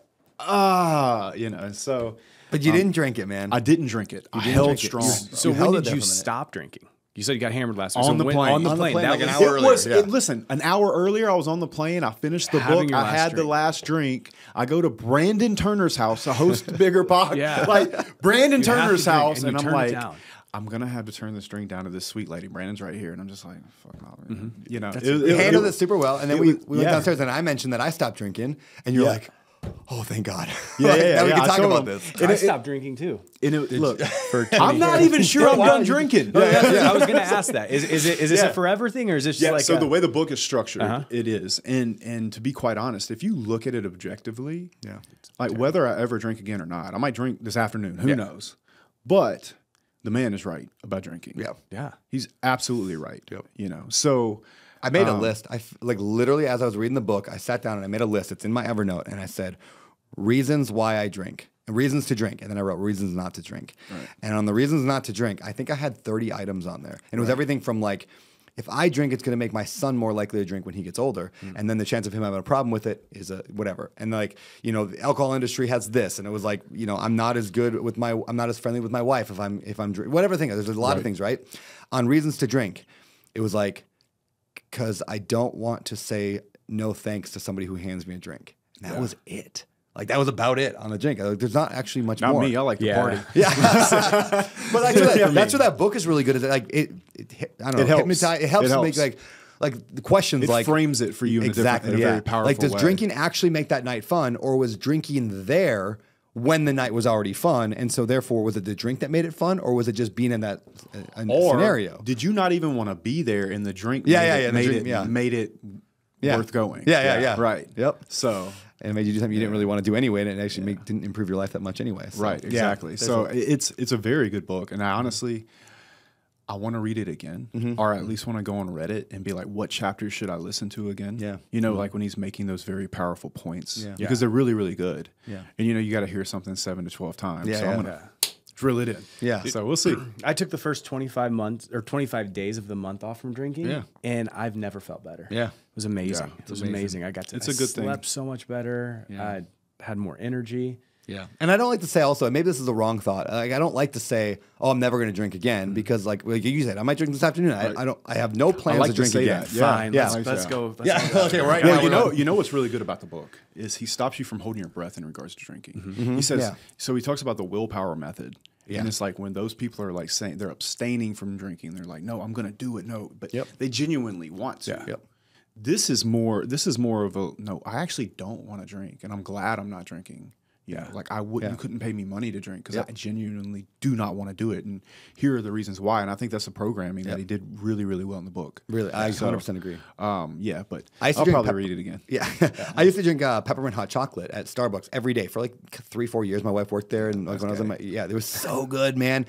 so. But you didn't drink it, man. I didn't drink it. I held strong. So when did you stop drinking? You said you got hammered last week. On the plane. On the plane. Like an hour earlier. Listen, an hour earlier, I was on the plane. I finished the book. I had the last drink. I go to Brandon Turner's house to host Bigger Pod. Like Brandon Turner's house. And I'm like, I'm going to have to turn this drink down to this sweet lady. Brandon's right here. And I'm just like, fuck no, man. You know, you handled it super well. And then we went downstairs, and I mentioned that I stopped drinking. And you're like, oh, thank God. Now we can talk about this. I stopped drinking too. Look, I'm not even sure I'm done drinking. I was going to ask that. Is this a forever thing, or is this just like so the way the book is structured, it is. And to be quite honest, if you look at it objectively, like whether I ever drink again or not, I might drink this afternoon. Who knows? But the man is right about drinking. Yeah. He's absolutely right. You know, so I made a list. Literally, as I was reading the book, I sat down and I made a list. It's in my Evernote, and I said, reasons why I drink, and reasons to drink, and then I wrote reasons not to drink. Right. And on the reasons not to drink, I think I had 30 items on there, and it was everything from like, if I drink, it's going to make my son more likely to drink when he gets older, and then the chance of him having a problem with it is whatever. And like, you know, the alcohol industry has this, and it was like, you know, I'm not as friendly with my wife if I'm drinking, whatever thing. There's a lot of things, right? On reasons to drink, it was like, because I don't want to say no thanks to somebody who hands me a drink. And that was it. Like, that was about it on the drink. Like, there's not actually much more. Not me. I like to party. But that's what that book is really good at. Like, it helps. It helps to make like the questions. It frames it for you in a very powerful like, does way. drinking actually make that night fun, or was drinking there when the night was already fun, and so therefore was it the drink that made it fun, or was it just being in that scenario? Did you not even want to be there, and the drink made it worth going? Yeah. Right. Yep. So. And it made you do something you didn't really want to do anyway, and it actually didn't improve your life that much anyway. So. Right. Exactly. So it's a very good book, and I honestly, I want to read it again, or at least want to go on Reddit and be like, what chapters should I listen to again? Yeah. You know, like when he's making those very powerful points, because they're really, really good. Yeah. And you know, you got to hear something 7 to 12 times. Yeah. So I'm gonna drill it in. Yeah. So we'll see. I took the first 25 days of the month off from drinking. Yeah. And I've never felt better. Yeah. It was amazing. Yeah, it was amazing. I slept so much better. Yeah. I had more energy. Yeah. And I don't like to say also, maybe this is the wrong thought. Like, I don't like to say, oh, I'm never going to drink again, because like you said, I might drink this afternoon. I have no plans to drink again. Fine. Let's go. Okay, right. Well, you know what's really good about the book is he stops you from holding your breath in regards to drinking. He says, so he talks about the willpower method. Yeah. And it's like when those people are like saying they're abstaining from drinking, they're like, no, I'm going to do it. No, but they genuinely want to. Yep. This is more of a, no, I actually don't want to drink, and I'm glad I'm not drinking. You know, like you couldn't pay me money to drink, because I genuinely do not want to do it. And here are the reasons why. And I think that's the programming that he did really, really well in the book. Really, I 100% agree. But I'll probably read it again. Yeah. I used to drink peppermint hot chocolate at Starbucks every day for like 3-4 years. My wife worked there, and like when I was in it was so good, man.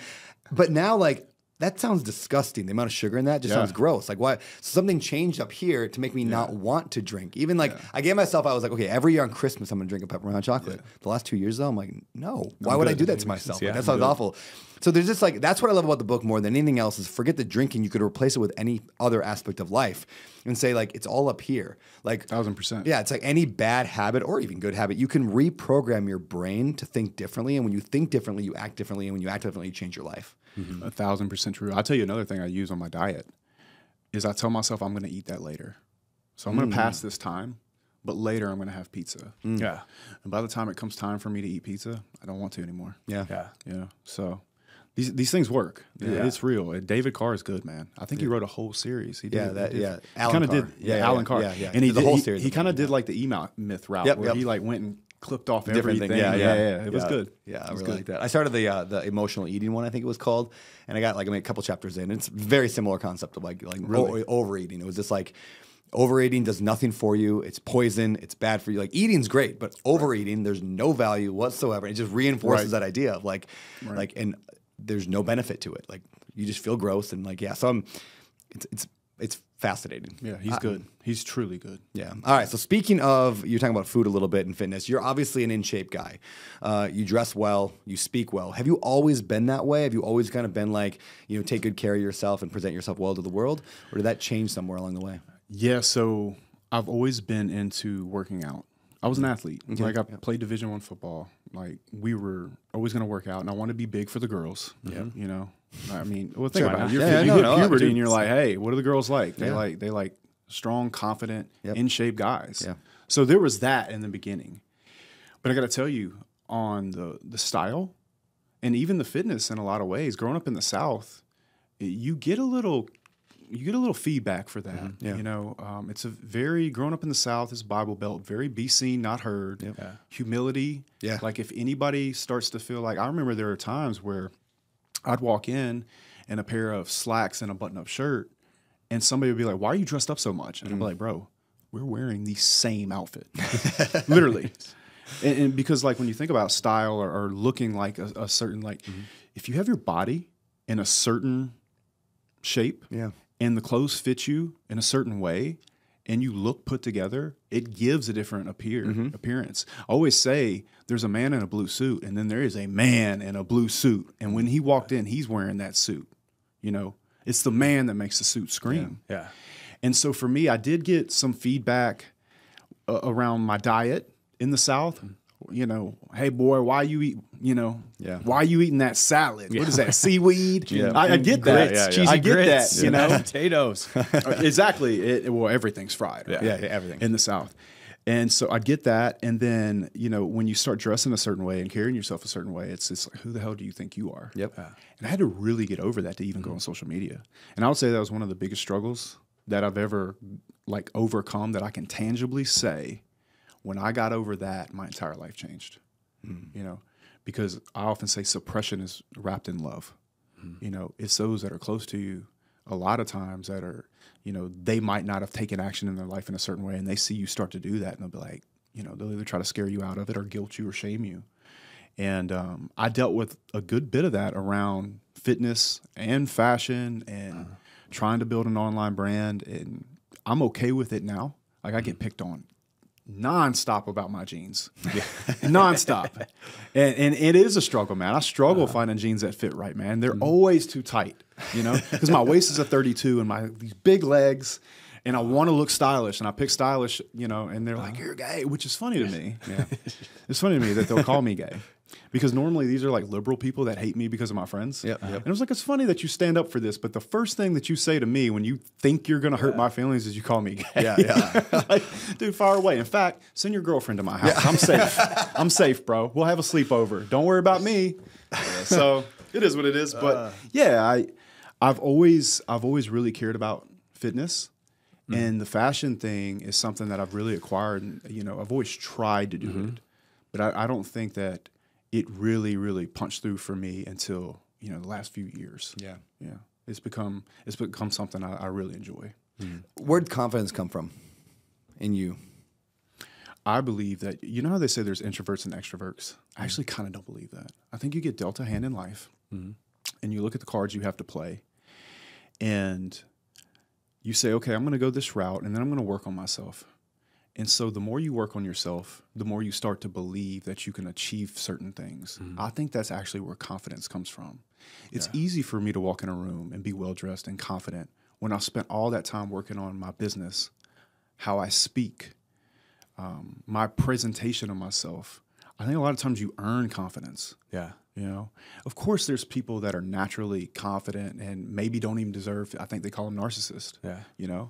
But now, like, that sounds disgusting. The amount of sugar in that just sounds gross. Like, why? Something changed up here to make me not want to drink. Even like, I gave myself, I was like, okay, every year on Christmas, I'm going to drink a peppermint hot chocolate. The last 2 years, though, I'm like, no. Why would I do that to myself? Like, that sounds awful. So there's just like, that's what I love about the book more than anything else is forget the drinking. You could replace it with any other aspect of life and say, like, it's all up here. Like 1000%. Yeah, it's like any bad habit or even good habit, you can reprogram your brain to think differently. And when you think differently, you act differently. And when you act differently, you change your life. 1000% true. I'll tell you another thing I use on my diet is I tell myself I'm going to eat that later. So I'm going to pass this time, but later I'm going to have pizza. Yeah. And by the time it comes time for me to eat pizza, I don't want to anymore. Yeah. So these things work. It's real. David Carr is good, man. I think he wrote a whole series. He did. Alan Carr. Alan Carr. Yeah. And he the did, whole series. He kind of did like the E-Myth route where he like went and clipped off different everything. Thing. Yeah. It was good. Yeah, I really like that. I started the emotional eating one, I think it was called, and I got like a couple chapters in. It's a very similar concept of like really? overeating. It was just like overeating does nothing for you. It's poison. It's bad for you. Like eating's great, but overeating, there's no value whatsoever. It just reinforces that idea of like and there's no benefit to it. Like you just feel gross and like so it's fascinating. Yeah, he's good. He's truly good. Yeah. All right. So speaking of, you're talking about food a little bit and fitness. You're obviously an in shape guy. You dress well. You speak well. Have you always been that way? Have you always kind of been like, take good care of yourself and present yourself well to the world, or did that change somewhere along the way? Yeah. So I've always been into working out. I was an athlete. Okay. Like I played Division I football. Like we were always going to work out, and I want to be big for the girls. Yeah. I mean, well, think about it. You hit puberty, and you're like, hey, what are the girls like? They like strong, confident, in shape guys. Yeah. So there was that in the beginning, but I got to tell you, on the style, and even the fitness in a lot of ways, growing up in the South, you get a little feedback for that. Mm-hmm. It's a very, growing up in the South is Bible Belt, very be seen, not heard. Yep. Yeah. Humility. Yeah. Like if anybody starts to feel like, I remember there are times where I'd walk in a pair of slacks and a button-up shirt, and somebody would be like, why are you dressed up so much? And I'd be like, bro, we're wearing the same outfit. Literally. And because like when you think about style or looking like a certain, like if you have your body in a certain shape, and the clothes fit you in a certain way, and you look put together, it gives a different appearance. I always say there's a man in a blue suit, and then there is a man in a blue suit. And when he walked in, he's wearing that suit. It's the man that makes the suit scream. Yeah. And so for me, I did get some feedback around my diet in the South. Hey boy, why you eat? Why you eating that salad? What is that, seaweed? I get that. Cheesy I get grits, that. Potatoes. Exactly. Well, everything's fried. Right? Yeah, everything in the South. And so I get that. And then when you start dressing a certain way and carrying yourself a certain way, it's like, who the hell do you think you are? Yep. And I had to really get over that to even go on social media. And I would say that was one of the biggest struggles that I've ever overcome, that I can tangibly say. When I got over that, my entire life changed, because I often say suppression is wrapped in love. It's those that are close to you a lot of times that are, they might not have taken action in their life in a certain way, and they see you start to do that, and they'll be like, they'll either try to scare you out of it or guilt you or shame you. And I dealt with a good bit of that around fitness and fashion and trying to build an online brand, and I'm okay with it now. Like I get picked on nonstop about my jeans, nonstop, and it is a struggle, man. I struggle finding jeans that fit right, man. They're always too tight, because my waist is a 32 and these big legs, and I want to look stylish, and I pick stylish, and they're like, you're gay, which is funny to me. Yeah, it's funny to me that they'll call me gay. Because normally these are like liberal people that hate me because of my friends. Yep. And it was like, it's funny that you stand up for this, but the first thing that you say to me when you think you're going to hurt my feelings is you call me gay. Yeah. Like, dude, far away. In fact, send your girlfriend to my house. I'm safe. I'm safe, bro. We'll have a sleepover. Don't worry about me. So it is what it is. But I've always really cared about fitness. And the fashion thing is something that I've really acquired. And, I've always tried to do it. But I don't think that it really, really punched through for me until, the last few years. Yeah. It's become something I really enjoy. Where'd confidence come from in you? I believe that, how they say there's introverts and extroverts? I actually kind of don't believe that. I think you get dealt a hand in life, and you look at the cards you have to play, and you say, okay, I'm going to go this route, and then I'm going to work on myself. And so the more you work on yourself, the more you start to believe that you can achieve certain things. I think that's actually where confidence comes from. It's easy for me to walk in a room and be well-dressed and confident when I've spent all that time working on my business, how I speak, my presentation of myself. I think a lot of times you earn confidence. Yeah. Of course, there's people that are naturally confident and maybe don't even deserve, I think they call them narcissists. Yeah.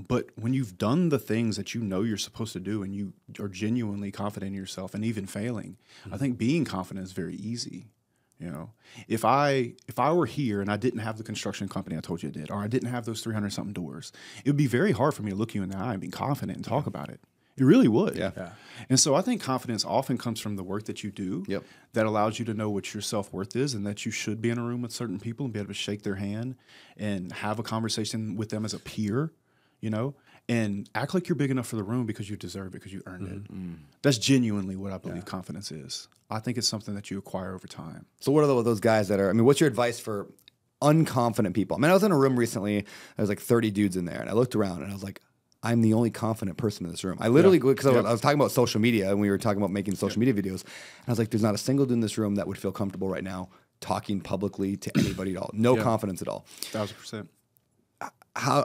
But when you've done the things that you're supposed to do and you are genuinely confident in yourself and even failing, I think being confident is very easy. If I were here and I didn't have the construction company I told you I did, or I didn't have those 300-something doors, it would be very hard for me to look you in the eye and be confident and talk about it. It really would. Yeah. And so I think confidence often comes from the work that you do that allows you to know what your self-worth is and that you should be in a room with certain people and be able to shake their hand and have a conversation with them as a peer, you know, and act like you're big enough for the room because you deserve it, because you earned it. That's genuinely what I believe confidence is. I think it's something that you acquire over time. So what are those guys that are, I mean, what's your advice for unconfident people? I mean, I was in a room recently, there was like 30 dudes in there, and I looked around and I was like, I'm the only confident person in this room. I literally, because I was talking about social media and we were talking about making social media videos. And I was like, there's not a single dude in this room that would feel comfortable right now talking publicly to anybody at all. No confidence at all. 1,000%.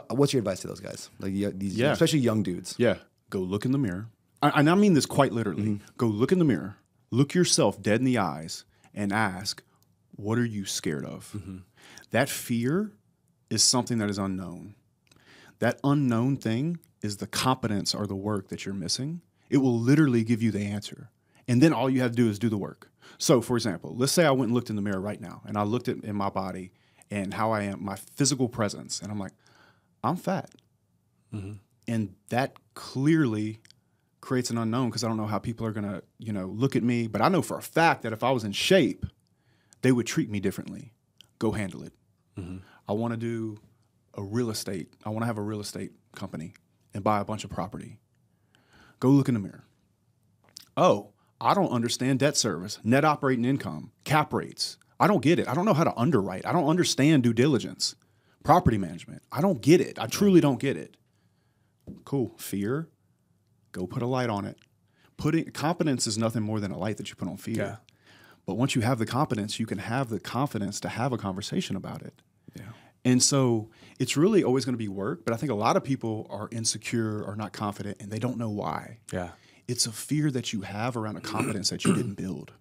What's your advice to those guys? Like these, especially young dudes. Yeah. Go look in the mirror. And I mean this quite literally. Go look in the mirror, look yourself dead in the eyes and ask, what are you scared of? That fear is something that is unknown. That unknown thing is the competence or the work that you're missing. It will literally give you the answer. And then all you have to do is do the work. So, for example, let's say I went and looked in the mirror right now, and I looked in my body and how I am, my physical presence, and I'm like, I'm fat. And that clearly creates an unknown because I don't know how people are going to, you know, look at me. But I know for a fact that if I was in shape, they would treat me differently. Go handle it. I want to do I want to have a real estate company and buy a bunch of property. Go look in the mirror. Oh, I don't understand debt service, net operating income, cap rates. I don't get it. I don't know how to underwrite. I don't understand due diligence, property management. I don't get it. I truly don't get it. Cool. Fear. Go put a light on it. Competence is nothing more than a light that you put on fear. Yeah. But once you have the competence, you can have the confidence to have a conversation about it. Yeah. And so it's really always going to be work, but I think a lot of people are insecure or not confident, and they don't know why. Yeah, it's a fear that you have around a competence that you didn't build,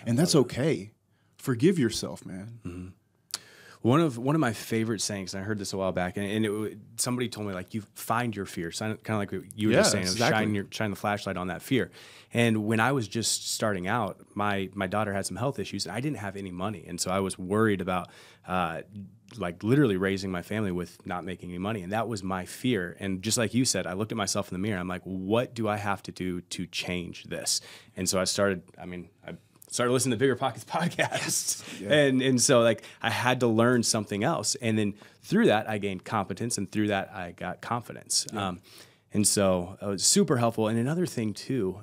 and that's okay. Forgive yourself, man. One of my favorite sayings, and I heard this a while back, and somebody told me, like, you find your fear, kind of like what you were just saying, exactly. Shine the flashlight on that fear. And when I was just starting out, my daughter had some health issues, and I didn't have any money, and so I was worried about like literally raising my family with not making any money, and that was my fear. And just like you said, I looked at myself in the mirror. I'm like, what do I have to do to change this? And so I started listening to Bigger Pockets podcast. And so like I had to learn something else. And then through that, I gained competence, and through that, I got confidence. And so it was super helpful. And another thing too,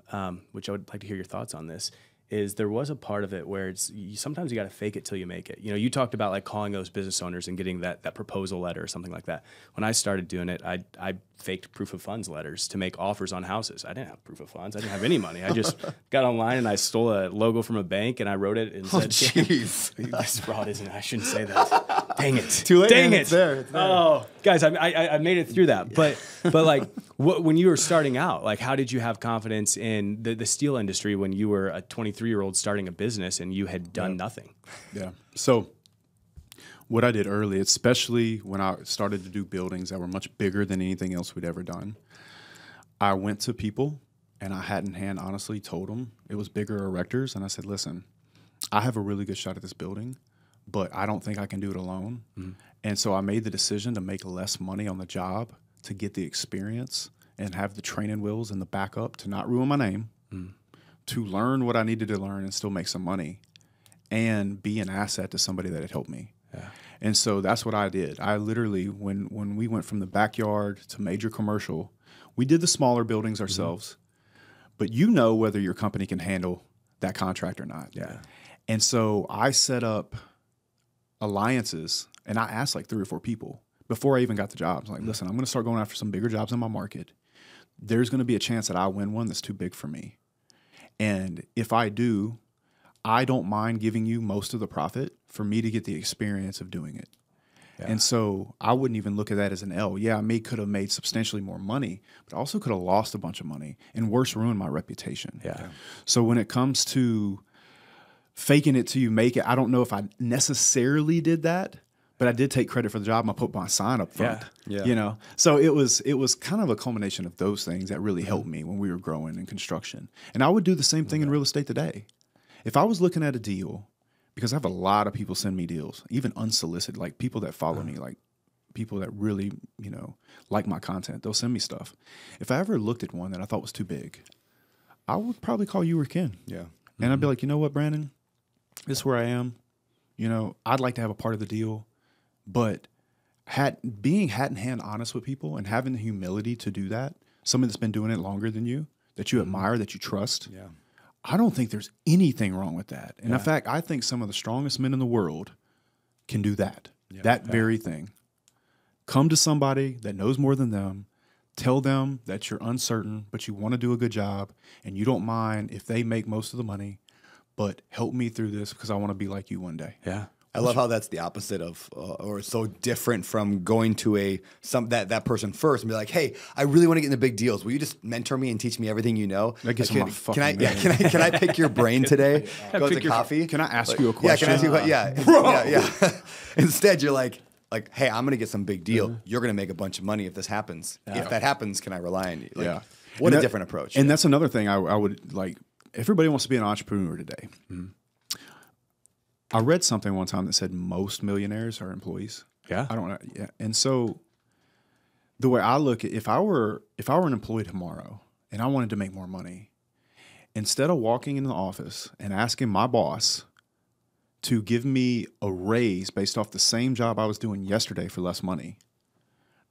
which I would like to hear your thoughts on this, is there was a part of it where sometimes you got to fake it till you make it. You know, you talked about like calling those business owners and getting that proposal letter or something like that. When I started doing it, I faked proof of funds letters to make offers on houses. I didn't have proof of funds. I didn't have any money. I just got online and I stole a logo from a bank and I wrote it and said, jeez. This fraud isn't, I shouldn't say that. Dang it. Too late. Dang it. It's there. Oh, guys, I made it through that. But like when you were starting out, like how did you have confidence in the steel industry when you were a 23-year-old starting a business and you had done nothing? Yeah. So what I did early, especially when I started to do buildings that were much bigger than anything else we'd ever done, I went to people and I hat in hand honestly told them, it was bigger erectors, and I said, listen, I have a really good shot at this building, but I don't think I can do it alone. And so I made the decision to make less money on the job to get the experience and have the training wheels and the backup to not ruin my name, to learn what I needed to learn and still make some money and be an asset to somebody that had helped me. Yeah. And so that's what I did. I literally, when we went from the backyard to major commercial, we did the smaller buildings ourselves, but you know whether your company can handle that contract or not. Yeah. And so I set up alliances, and I asked like 3 or 4 people before I even got the jobs. Like, listen, I'm going to start going after some bigger jobs in my market. There's going to be a chance that I win one that's too big for me. And if I do, I don't mind giving you most of the profit for me to get the experience of doing it. Yeah. And so I wouldn't even look at that as an L. Yeah, I could have made substantially more money, but I also could have lost a bunch of money and worse, ruined my reputation. Yeah. So when it comes to faking it till you make it, I don't know if I necessarily did that, but I did take credit for the job. I put my sign up front. Yeah. You know, so it was kind of a culmination of those things that really helped me when we were growing in construction. And I would do the same thing in real estate today. If I was looking at a deal, because I have a lot of people send me deals, even unsolicited, like people that follow me, like people that really, you know, like my content. They'll send me stuff. If I ever looked at one that I thought was too big, I would probably call you or Ken. Yeah. And I'd be like, you know what, Brandon, this is where I am. You know, I'd like to have a part of the deal, but being hat in hand honest with people and having the humility to do that, somebody that's been doing it longer than you, that you admire, that you trust. Yeah. I don't think there's anything wrong with that. And in fact, I think some of the strongest men in the world can do that, that very thing. Come to somebody that knows more than them, tell them that you're uncertain, but you want to do a good job, and you don't mind if they make most of the money, but help me through this because I want to be like you one day. Yeah. I love how that's the opposite of, or so different from going to that person first and be like, hey, I really want to get into big deals. Will you just mentor me and teach me everything you know? That gets my fucking can I pick your brain today? Go to coffee. Can I ask you a question? Yeah, can I ask you yeah. Instead, you're like, hey, I'm going to get some big deal. You're going to make a bunch of money if this happens. If that happens, can I rely on you? Like, what a different approach. And that's another thing I would like. Everybody wants to be an entrepreneur today. I read something one time that said most millionaires are employees. Yeah. I don't know. Yeah. And so the way I look at if I were an employee tomorrow and I wanted to make more money, instead of walking in the office and asking my boss to give me a raise based off the same job I was doing yesterday for less money,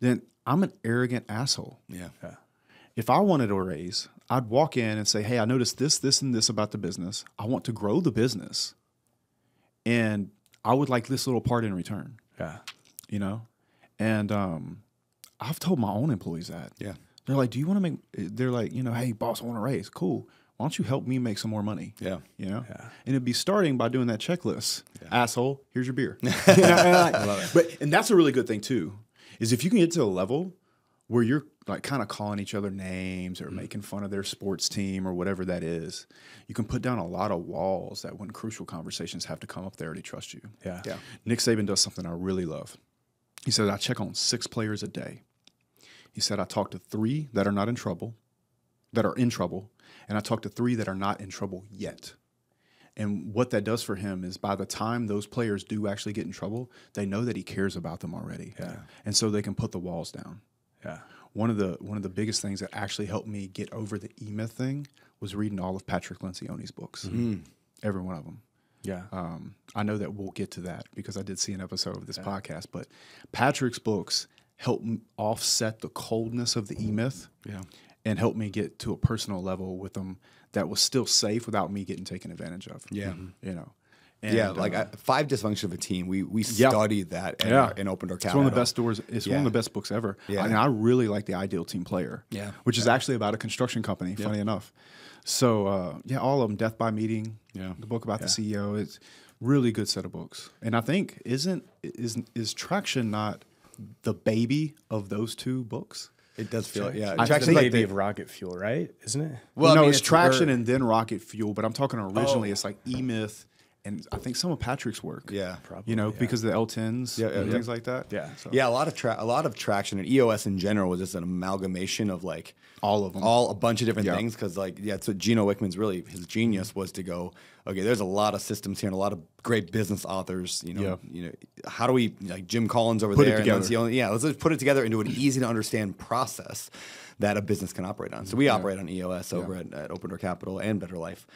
then I'm an arrogant asshole. Yeah. If I wanted a raise, I'd walk in and say, hey, I noticed this, this, and this about the business. I want to grow the business. And I would like this little part in return. Yeah. You know? And I've told my own employees that. Yeah. They're like, do you want to make, they're like, you know, hey, boss, I want a raise. Cool. Why don't you help me make some more money? Yeah. You know? Yeah. And it'd be starting by doing that checklist. Yeah. Asshole, here's your beer. I love it. And that's a really good thing too, is if you can get to a level where you're like kind of calling each other names or making fun of their sports team or whatever that is, you can put down a lot of walls that when crucial conversations have to come up, they already trust you. Yeah. Nick Saban does something I really love. He said, I check on 6 players a day. He said, I talk to 3 that are in trouble, and I talk to 3 that are not in trouble yet. And what that does for him is by the time those players do actually get in trouble, they know that he cares about them already. Yeah. And so they can put the walls down. Yeah. One of the biggest things that actually helped me get over the E-Myth thing was reading all of Patrick Lencioni's books. Every one of them. Yeah. I know that we'll get to that because I did see an episode of this podcast, but Patrick's books helped offset the coldness of the E-Myth and helped me get to a personal level with them that was still safe without me getting taken advantage of. Yeah. You know. And, like 5 Dysfunction of a Team. We studied that in Open Door Capital. It's one of the best doors. It's one of the best books ever. Yeah. I really like The Ideal Team Player. Yeah. Which is actually about a construction company. Funny enough. So all of them. Death by Meeting. Yeah. The book about the CEO. It's really good set of books. And I think is Traction not the baby of those 2 books? It does feel Traction's the baby of Rocket Fuel, right? Isn't it? Well, no, it's Traction and then Rocket Fuel. But I'm talking originally. It's like E-Myth. And I think some of Patrick's work. Yeah, probably. You know, because of the L10s and things like that. Yeah. So. Yeah, a lot of Traction and EOS in general was just an amalgamation of like all of them. A bunch of different things. Because so Gino Wickman's really his genius was to go, okay, there's a lot of systems here and a lot of great business authors. You know, how do we like Jim Collins over there? Let's just put it together into an easy to understand process that a business can operate on. So we operate on EOS over at Open Door Capital and Better Life.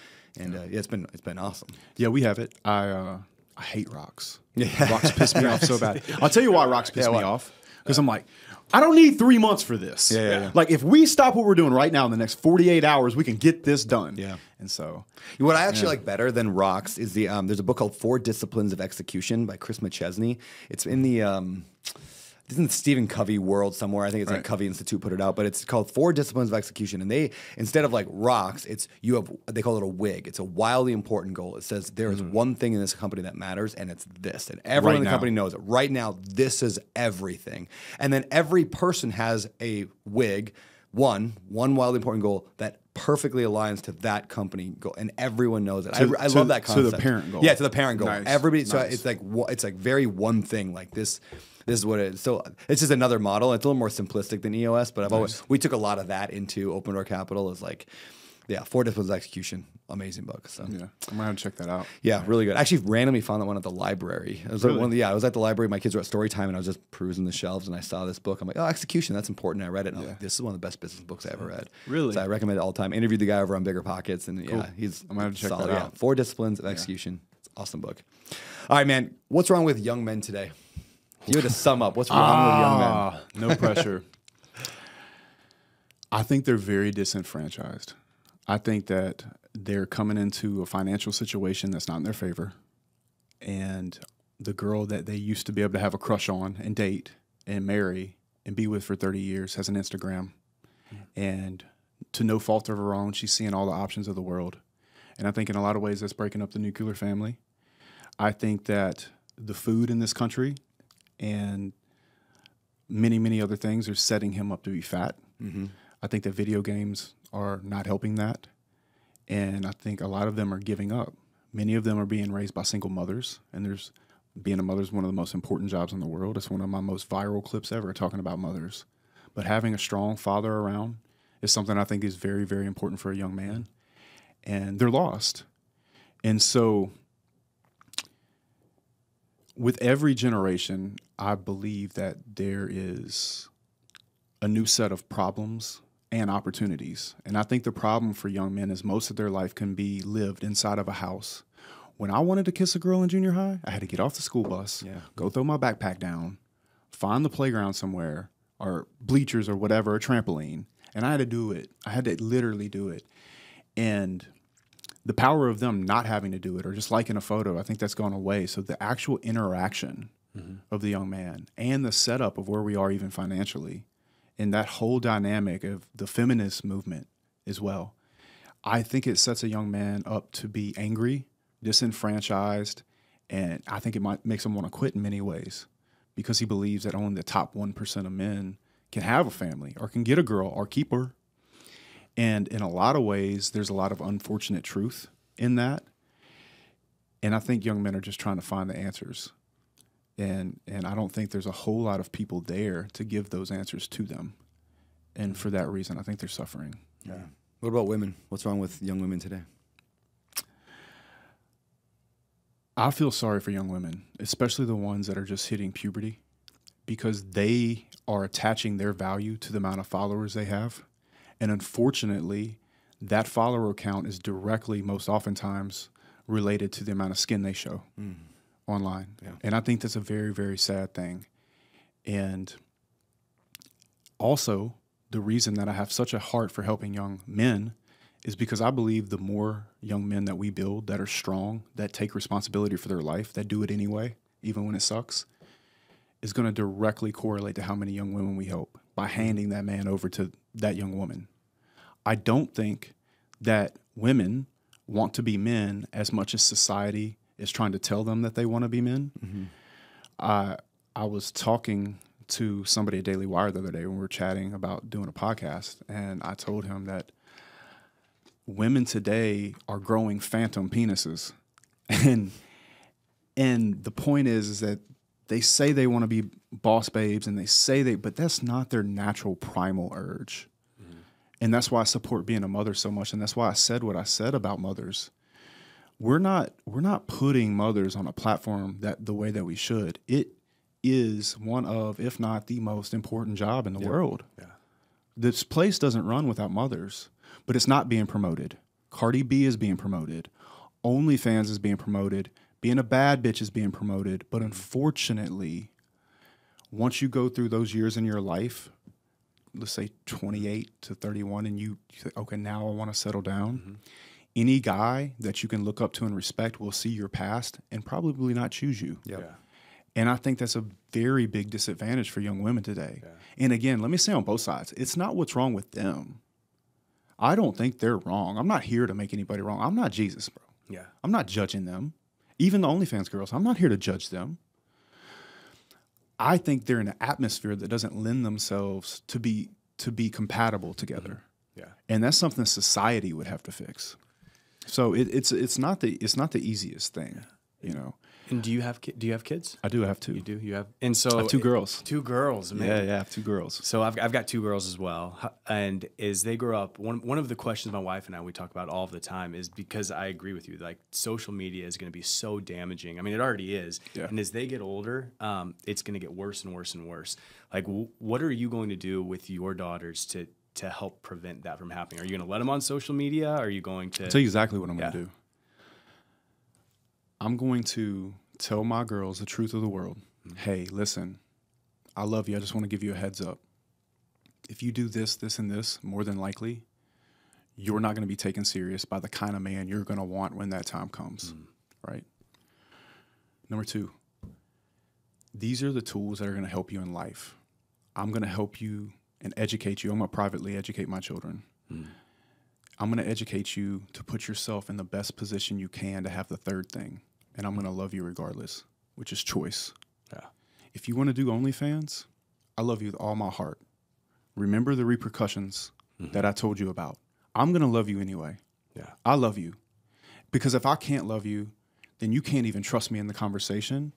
And it's been awesome. Yeah, we have it. I hate rocks. Rocks piss me off so bad. I'll tell you why rocks piss me off. Because I'm like, I don't need 3 months for this. Like if we stop what we're doing right now in the next 48 hours, we can get this done. Yeah. And so what I actually like better than rocks is there's a book called 4 Disciplines of Execution by Chris McChesney. It's in the it's in the Stephen Covey world somewhere. I think it's like Covey Institute put it out, but it's called 4 Disciplines of Execution. And they, instead of like rocks, they call it a WIG. It's a wildly important goal. It says there is one thing in this company that matters, and it's this. And everyone in the company knows it. Right now, this is everything. And then every person has a WIG, one wildly important goal that perfectly aligns to that company goal, and everyone knows it. I love that concept. To the parent goal. Yeah, to the parent goal. Nice. Everybody. So it's like very one thing. Like this is what it is. So it's just another model. It's a little more simplistic than EOS, but we took a lot of that into Open Door Capital. Is like, Yeah, 4 Disciplines of Execution. Amazing book. So yeah, I'm gonna have to check that out. Yeah, really good. I actually randomly found that one at the library. I was I was at the library. My kids were at story time, and I was just perusing the shelves, and I saw this book. I'm like, oh, Execution, that's important. And I read it, and I'm like, this is one of the best business books I ever read. Really? So I recommend it all the time. I interviewed the guy over on Bigger Pockets, and Cool. yeah, he's I'm gonna have to check solid. that out. Yeah, 4 Disciplines of Execution. It's an awesome book. All right, man. What's wrong with young men today? If you had to sum up, what's wrong with young men? No pressure. I think they're very disenfranchised. I think that they're coming into a financial situation that's not in their favor. And the girl that they used to be able to have a crush on and date and marry and be with for 30 years has an Instagram. And to no fault of her own, she's seeing all the options of the world. And I think in a lot of ways that's breaking up the nuclear family. I think that the food in this country and many, many other things are setting him up to be fat. Mm-hmm. I think that video games are not helping that. And I think a lot of them are giving up. Many of them are being raised by single mothers. And being a mother is one of the most important jobs in the world. It's one of my most viral clips ever talking about mothers. But having a strong father around is something I think is very, very important for a young man. And they're lost. And so with every generation, I believe that there is a new set of problems and opportunities. And I think the problem for young men is most of their life can be lived inside of a house. When I wanted to kiss a girl in junior high, I had to get off the school bus, go throw my backpack down, find the playground somewhere, or bleachers or whatever, a trampoline, and I had to do it. I had to literally do it. And the power of them not having to do it or just liking a photo, I think that's gone away. So the actual interaction of the young man and the setup of where we are even financially, and that whole dynamic of the feminist movement as well, I think it sets a young man up to be angry, disenfranchised, and I think it makes him want to quit in many ways because he believes that only the top 1% of men can have a family or can get a girl or keep her. And in a lot of ways, there's a lot of unfortunate truth in that. And I think young men are just trying to find the answers. And I don't think there's a whole lot of people there to give those answers to them. And for that reason, I think they're suffering. Yeah. What about women? What's wrong with young women today? I feel sorry for young women, especially the ones that are just hitting puberty, because they are attaching their value to the amount of followers they have. And unfortunately, that follower count is directly, most oftentimes, related to the amount of skin they show online. Yeah. And I think that's a very, very sad thing. And also, the reason that I have such a heart for helping young men is because I believe the more young men that we build that are strong, that take responsibility for their life, that do it anyway, even when it sucks, is going to directly correlate to how many young women we help by handing that man over to that young woman. I don't think that women want to be men as much as society is trying to tell them that they want to be men. Mm-hmm. I was talking to somebody at Daily Wire the other day when we were chatting about doing a podcast, and I told him that women today are growing phantom penises. And the point is that they say they want to be boss babes and but that's not their natural primal urge. Mm-hmm. And that's why I support being a mother so much. And that's why I said what I said about mothers. We're not putting mothers on a platform the way that we should. It is one of, if not the most important job in the world. Yeah. This place doesn't run without mothers, but it's not being promoted. Cardi B is being promoted. OnlyFans is being promoted. Being a bad bitch is being promoted. But unfortunately, once you go through those years in your life, let's say 28 to 31, and you say, okay, now I want to settle down. Mm-hmm. Any guy that you can look up to and respect will see your past and probably not choose you. Yep. Yeah. And I think that's a very big disadvantage for young women today. Yeah. And again, let me say on both sides, it's not what's wrong with them. I don't think they're wrong. I'm not here to make anybody wrong. I'm not Jesus, bro. Yeah. I'm not judging them. Even the OnlyFans girls, I'm not here to judge them. I think they're in an atmosphere that doesn't lend themselves to be compatible together. Mm-hmm. Yeah. And that's something society would have to fix. So it's not the easiest thing. you know. And do you have kids? I do have 2. You do? You have, and so I have 2 girls. 2 girls, man. Yeah, I have 2 girls. So I've got 2 girls as well. And as they grow up, one of the questions my wife and I, we talk about all the time is, because I agree with you, like social media is going to be so damaging. I mean, it already is. Yeah. And as they get older, it's going to get worse and worse and worse. Like, what are you going to do with your daughters to help prevent that from happening? Are you going to let them on social media? Are you going to... I'll tell you exactly what I'm going to do. I'm going to tell my girls the truth of the world. Hey, listen, I love you. I just want to give you a heads up. If you do this, this, and this, more than likely, you're not going to be taken serious by the kind of man you're going to want when that time comes, right? Number 2, these are the tools that are going to help you in life. I'm going to help you and educate you. I'm going to privately educate my children. I'm going to educate you to put yourself in the best position you can to have the third thing. And I'm going to love you regardless, which is choice. Yeah. If you want to do OnlyFans, I love you with all my heart. Remember the repercussions that I told you about. I'm going to love you anyway. Yeah. I love you. Because if I can't love you, then you can't even trust me in the conversation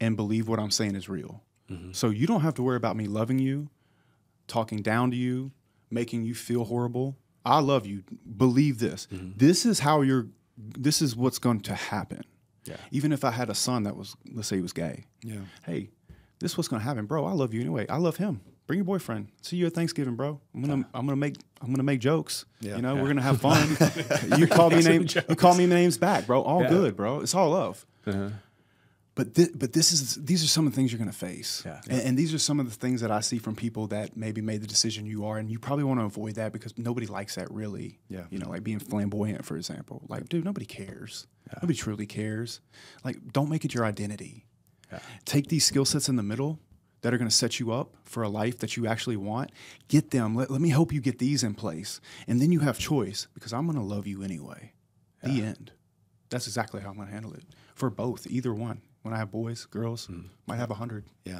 and believe what I'm saying is real. So you don't have to worry about me loving you, talking down to you, making you feel horrible. I love you. Believe this. This is what's going to happen. Yeah. Even if I had a son that was, let's say he was gay. Yeah. Hey, this is what's going to happen, bro. I love you anyway. I love him. Bring your boyfriend. See you at Thanksgiving, bro. I'm gonna make jokes. Yeah. You know, we're gonna have fun. You call me names back, bro. All good, bro. It's all love. But these are some of the things you're going to face. Yeah. And these are some of the things that I see from people that maybe made the decision you are, and you probably want to avoid that because nobody likes that really. Yeah. You know, like being flamboyant, for example. Like, dude, nobody cares. Yeah. Nobody truly cares. Like, don't make it your identity. Yeah. Take these skill sets in the middle that are going to set you up for a life that you actually want. Get them. Let me help you get these in place. And then you have choice because I'm going to love you anyway. Yeah. The end. That's exactly how I'm going to handle it. For both, either one. When I have boys, girls, might have 100. Yeah,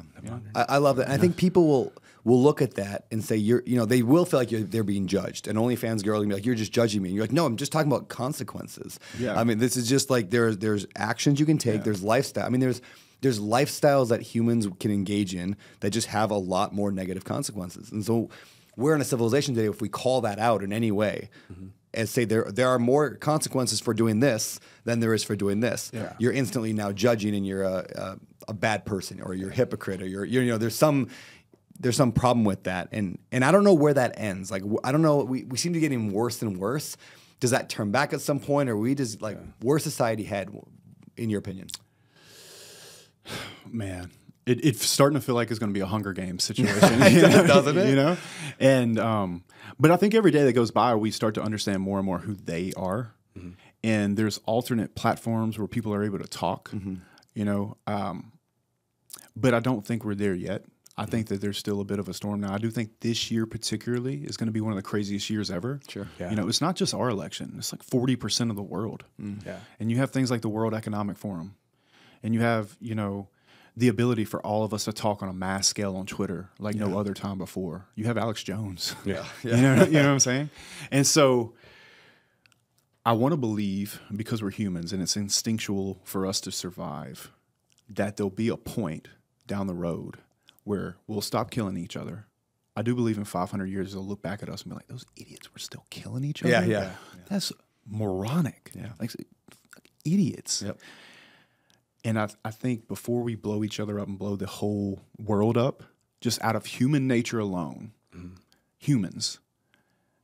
I love that. And I think people will look at that and say, they will feel like they're being judged. And OnlyFans girl will be like, you're just judging me. And you're like, no, I'm just talking about consequences. Yeah. I mean, this is just like there's actions you can take. Yeah. There's lifestyle. I mean, there's lifestyles that humans can engage in that just have a lot more negative consequences. And so we're in a civilization today. If we call that out in any way, and say there are more consequences for doing this than there is for doing this, you're instantly now judging, and you're a bad person, or you're a hypocrite, or there's some problem with that, and I don't know where that ends. Like, I don't know. We seem to be getting worse and worse. Does that turn back at some point, or are we just like where's society head, in your opinion? Man. It's starting to feel like it's going to be a Hunger Games situation, doesn't it? You know, and but I think every day that goes by, we start to understand more and more who they are, and there's alternate platforms where people are able to talk, you know. But I don't think we're there yet. I think that there's still a bit of a storm now. I do think this year particularly is going to be one of the craziest years ever. Sure, yeah. You know, it's not just our election; it's like 40% of the world. Yeah, and you have things like the World Economic Forum, and you have the ability for all of us to talk on a mass scale on Twitter like no other time before. You have Alex Jones. Yeah. You know what I'm saying? And so I want to believe, because we're humans and it's instinctual for us to survive, that there'll be a point down the road where we'll stop killing each other. I do believe in 500 years they'll look back at us and be like, those idiots were still killing each other? Yeah. That's moronic. Yeah. Like idiots. Yep. And I think before we blow each other up and blow the whole world up, just out of human nature alone, humans,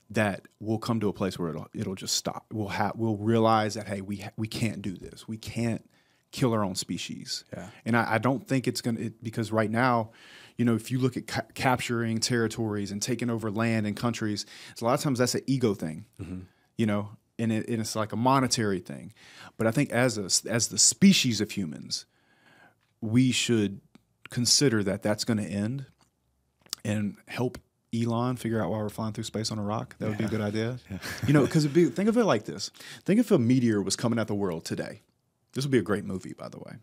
that we'll come to a place where it'll just stop. We'll realize that, hey, we can't do this. We can't kill our own species. Yeah. And I don't think it's going to, because right now, if you look at capturing territories and taking over land and countries, a lot of times that's an ego thing, and it's like a monetary thing. But I think as the species of humans, we should consider that that's going to end and help Elon figure out why we're flying through space on a rock. That would be a good idea. Yeah. Because think of it like this. Think if a meteor was coming at the world today. This would be a great movie, by the way.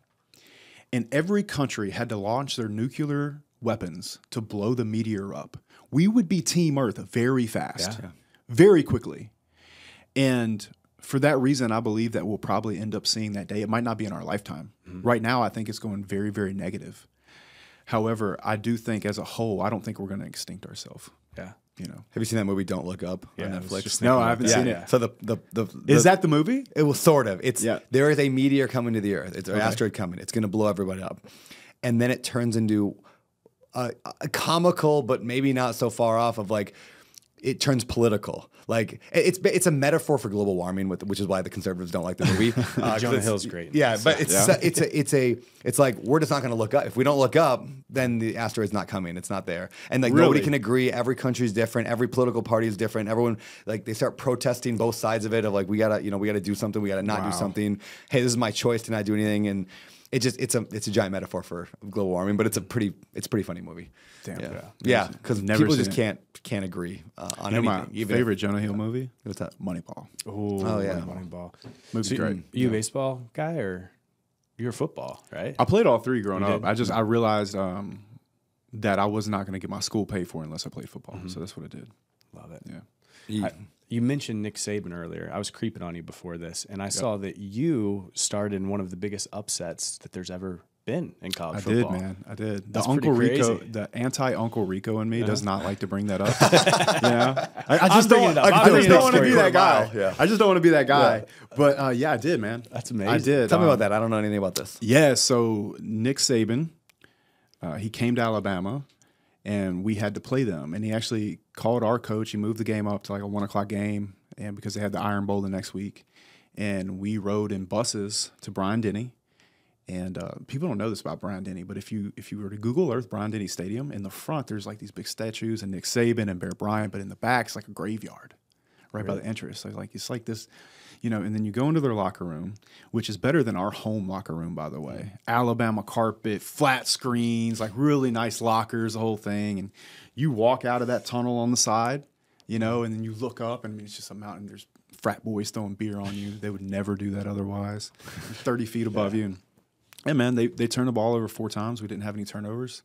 And every country had to launch their nuclear weapons to blow the meteor up. We would be Team Earth very fast, very quickly. And for that reason, I believe that we'll probably end up seeing that day. It might not be in our lifetime. Right now, I think it's going very, very negative. However, I do think as a whole, I don't think we're going to extinct ourselves. Yeah. You know, have you seen that movie Don't Look Up on Netflix? No, I haven't seen it. So is that the movie? It was sort of. It's there is a meteor coming to the Earth. It's an asteroid coming. It's going to blow everybody up, and then it turns into a comical, but maybe not so far off of like. It turns political. Like it's a metaphor for global warming, which is why the conservatives don't like the movie. Jonah Hill's great. Yeah, but it's like we're just not going to look up. If we don't look up, then the asteroid's not coming. It's not there, and like nobody can agree. Every country's different. Every political party is different. Everyone like they start protesting both sides of it. Of like we gotta do something. We gotta not do something. Hey, this is my choice to not do anything. And it's a giant metaphor for global warming. But it's a pretty funny movie. Damn. Yeah, because people just can't agree on anything. My favorite Jonah Hill movie? What's that? Moneyball. Oh yeah, Moneyball. Movie's great. Are you a baseball guy or you're football, right? I played all three growing up. I realized that I was not going to get my school paid for unless I played football. So that's what I did. Love it. Yeah. You mentioned Nick Saban earlier. I was creeping on you before this, and I saw that you starred in one of the biggest upsets that there's ever been in college football. I did, man. I did. That's the Uncle crazy. Rico, the anti-Uncle Rico in me does not like to bring that up. I just don't want to be that guy. Yeah. I just don't want to be that guy. But I did, man. That's amazing. I did. Tell me about that. I don't know anything about this. Yeah, so Nick Saban, he came to Alabama, and we had to play them. And he actually called our coach. He moved the game up to like a 1 o'clock game, and because they had the Iron Bowl the next week. And we rode in buses to Bryant-Denny. And people don't know this about Bryant-Denny, but if you were to Google Earth Bryant-Denny Stadium, in the front there's like these big statues and Nick Saban and Bear Bryant, but in the back it's like a graveyard right by the entrance. So like it's like this, and then you go into their locker room, which is better than our home locker room, by the way. Alabama carpet, flat screens, like really nice lockers, the whole thing. And you walk out of that tunnel on the side, and then you look up and it's just a mountain. There's frat boys throwing beer on you. They would never do that otherwise. 30 feet above you. And man, they turned the ball over 4 times. We didn't have any turnovers,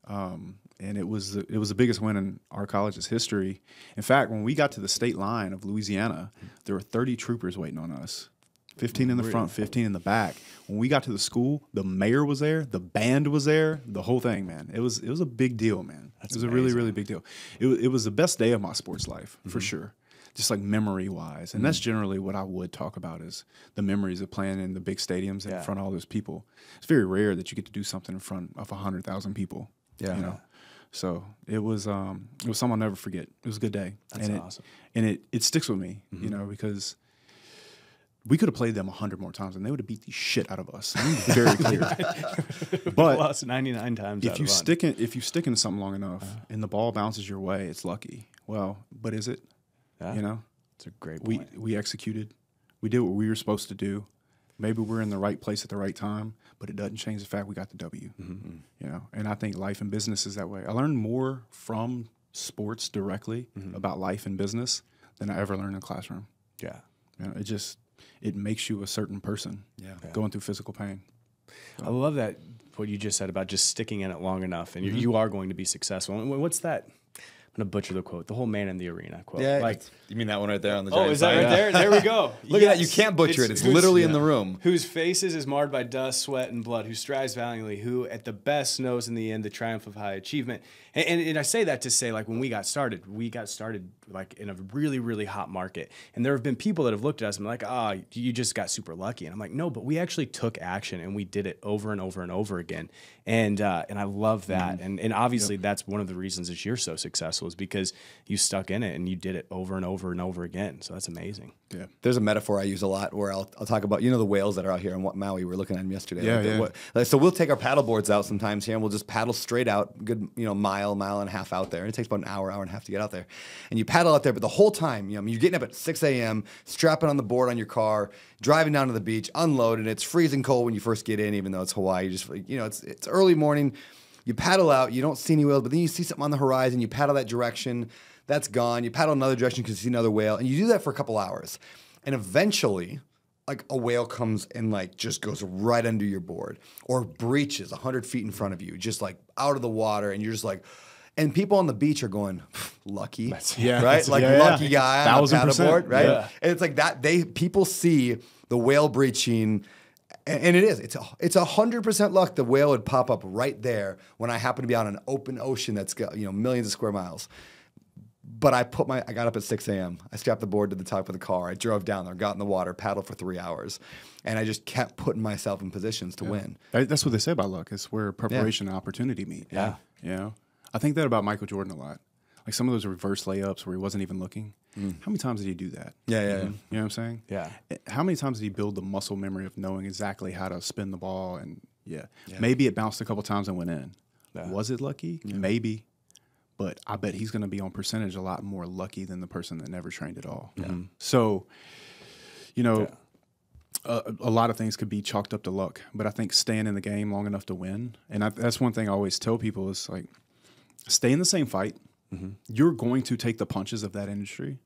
and it was the biggest win in our college's history. In fact, when we got to the state line of Louisiana, there were 30 troopers waiting on us, 15 in the front, 15 in the back. When we got to the school, the mayor was there, the band was there, the whole thing, man. It was a big deal, man. It was a really, really big deal. It was the best day of my sports life for sure. Just like memory-wise. And that's generally what I would talk about is the memories of playing in the big stadiums and in front of all those people. It's very rare that you get to do something in front of 100,000 people. Yeah. So it was something I'll never forget. It was a good day. That's awesome. And it sticks with me, because we could have played them 100 more times and they would have beat the shit out of us. I'm very clear. But lost 99 times. If you stick in something long enough and the ball bounces your way, it's lucky. Well, but is it? Yeah. It's a great point. We executed. We did what we were supposed to do. Maybe we're in the right place at the right time, but it doesn't change the fact we got the W. And I think life and business is that way. I learned more from sports directly about life and business than I ever learned in a classroom. Yeah. It makes you a certain person going through physical pain. So. I love that, what you just said about just sticking in it long enough, and you are going to be successful. And what's that? I'm going to butcher the quote. The whole man in the arena quote. Yeah, you mean that one right there on the giant is that right there? There we go. Look at that. You can't butcher it. It's literally in the room. Whose faces is marred by dust, sweat, and blood, who strives valiantly, who at the best knows in the end the triumph of high achievement. And I say that to say, like, when we got started like in a really, really hot market. And there have been people that have looked at us and been like, you just got super lucky. And I'm like, no, but we actually took action and we did it over and over and over again. And I love that. And obviously that's one of the reasons that you're so successful is because you stuck in it and you did it over and over and over again. So that's amazing. Yeah. There's a metaphor I use a lot where I'll talk about, the whales that are out here in Maui. We were looking at them yesterday. So we'll take our paddle boards out sometimes here and we'll just paddle straight out, good, mile and a half out there. And it takes about an hour and a half to get out there. And you paddle out there, but the whole time, you're getting up at 6 a.m., strapping on the board on your car, driving down to the beach, unloading. It's freezing cold when you first get in, even though it's Hawaii. You just, it's early morning. You paddle out, you don't see any whales, but then you see something on the horizon, you paddle that direction, that's gone. You paddle another direction because you see another whale, and you do that for a couple hours. And eventually, like a whale comes and like just goes right under your board or breaches 100 feet in front of you, just like out of the water, and you're just like, And people on the beach are going, lucky, Yeah. right? Like lucky guy on a 1000%. paddleboard, right? Yeah. And it's like that. People see the whale breaching, and it is. It's 100% luck the whale would pop up right there when I happen to be on an open ocean that's got millions of square miles. But I got up at 6 a.m. I strapped the board to the top of the car. I drove down there, got in the water, paddled for 3 hours, and I just kept putting myself in positions to win. That's what they say about luck. It's where preparation and opportunity meet. Yeah. You know, I think that about Michael Jordan a lot. Like some of those reverse layups where he wasn't even looking. How many times did he do that? Yeah. You know what I'm saying? Yeah. How many times did he build the muscle memory of knowing exactly how to spin the ball? And maybe it bounced a couple times and went in. Yeah. Was it lucky? Yeah. Maybe. But I bet he's going to be on percentage a lot more lucky than the person that never trained at all. Yeah. So, a lot of things could be chalked up to luck. But I think staying in the game long enough to win, and that's one thing I always tell people is like, stay in the same fight. You're going to take the punches of that industry.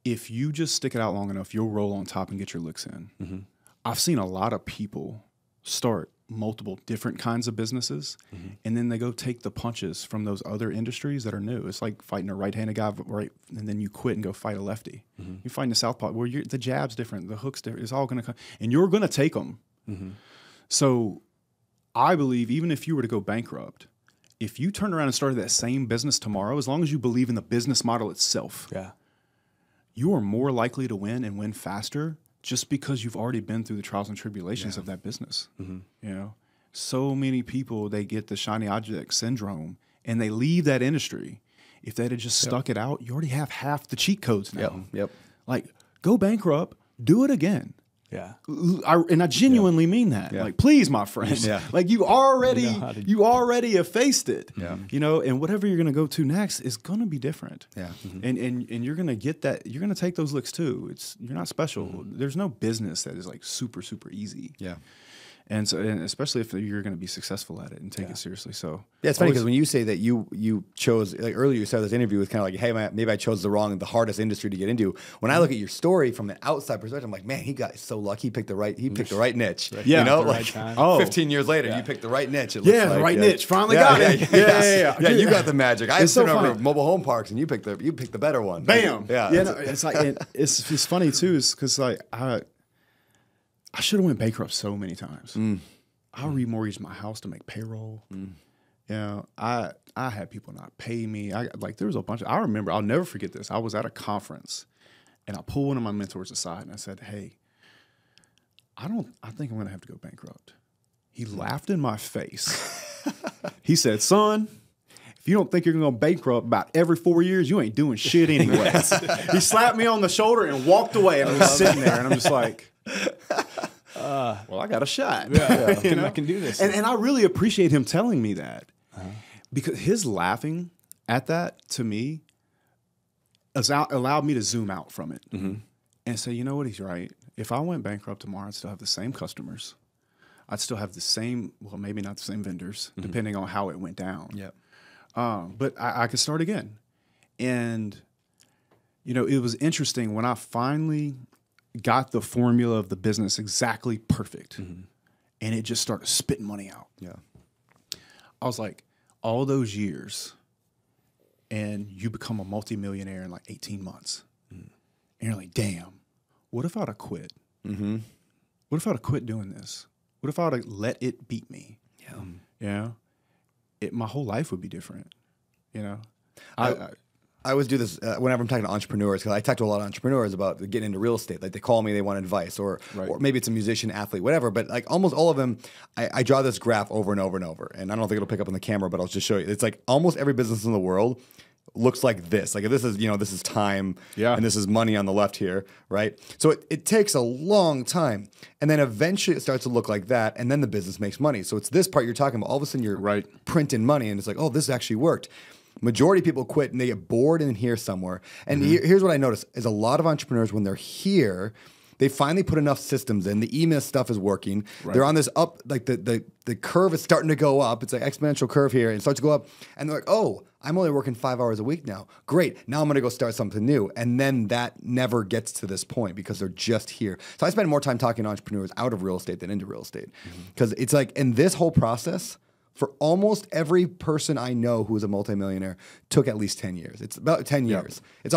If you just stick it out long enough, you'll roll on top and get your licks in. I've seen a lot of people start multiple different kinds of businesses, and then they go take the punches from those other industries that are new. It's like fighting a right-handed guy, right, and then you quit and go fight a lefty. You find a southpaw where the jab's different, the hook's different. It's all going to come, and you're going to take them. So I believe even if you were to go bankrupt, if you turned around and started that same business tomorrow, as long as you believe in the business model itself, you are more likely to win and win faster just because you've already been through the trials and tribulations of that business. You know, so many people, they get the shiny object syndrome and they leave that industry. If they'd have just stuck it out, you already have half the cheat codes now. Like, go bankrupt, do it again. I genuinely mean that. Like, please, my friend. Like, you already have faced it. You know, and whatever you're going to go to next is going to be different. And you're going to get that. You're going to take those licks too. You're not special. There's no business that is like super easy. And so, and especially if you're going to be successful at it and take it seriously. So it's funny because when you say that you chose, like earlier you started this interview with kind of like, hey, maybe I chose the hardest industry to get into. When I look at your story from an outside perspective, I'm like, man, he got so lucky. He picked the right niche. You know, like 15 years later, you picked the right niche. It looks like. The right niche. Finally got it. Yeah, you got the magic. I sit over at mobile home parks, and you picked the better one. Bam. It's like it's funny too, is because like I should have went bankrupt so many times. I remortgaged my house to make payroll. You know, I had people not pay me. There was a bunch of, I remember, I'll never forget this. I was at a conference and I pulled one of my mentors aside and I said, hey, I think I'm going to have to go bankrupt. He laughed in my face. He said, son, if you don't think you're going to go bankrupt about every 4 years, you ain't doing shit anyway. He slapped me on the shoulder and walked away. And I was sitting there and I'm just like, well, I got a shot. I can do this. And I really appreciate him telling me that because his laughing at that to me allowed me to zoom out from it and say, you know what, he's right. If I went bankrupt tomorrow, I'd still have the same customers. I'd still have the same, well, maybe not the same vendors, depending on how it went down. But I could start again. And, you know, it was interesting when I finally got the formula of the business exactly perfect and it just started spitting money out. I was like, all those years and you become a multimillionaire in like 18 months. And you're like, damn, what if I'd have quit? What if I'd have quit doing this? What if I'd have let it beat me? You know, my whole life would be different. You know, I always do this whenever I'm talking to entrepreneurs, because I talk to a lot of entrepreneurs about getting into real estate. Like, they call me, they want advice, or maybe it's a musician, athlete, whatever. But like almost all of them, I draw this graph over and over and over. And I don't think it'll pick up on the camera, but I'll just show you. It's like almost every business in the world looks like this. Like, this is, this is time, and this is money on the left here, right? So it takes a long time, and then eventually it starts to look like that, and then the business makes money. So it's this part you're talking about. All of a sudden you're printing money, and it's like, oh, this actually worked. Majority of people quit and they get bored in here somewhere. And here's what I notice is a lot of entrepreneurs, when they're here, they finally put enough systems in. The email stuff is working. They're on this up, like the curve is starting to go up. It's an exponential curve here, and it starts to go up. And they're like, oh, I'm only working 5 hours a week now. Great. Now I'm going to go start something new. And then that never gets to this point because they're just here. So I spend more time talking to entrepreneurs out of real estate than into real estate. Because it's like, in this whole process, for almost every person I know who is a multimillionaire took at least 10 years. It's about 10 years. It's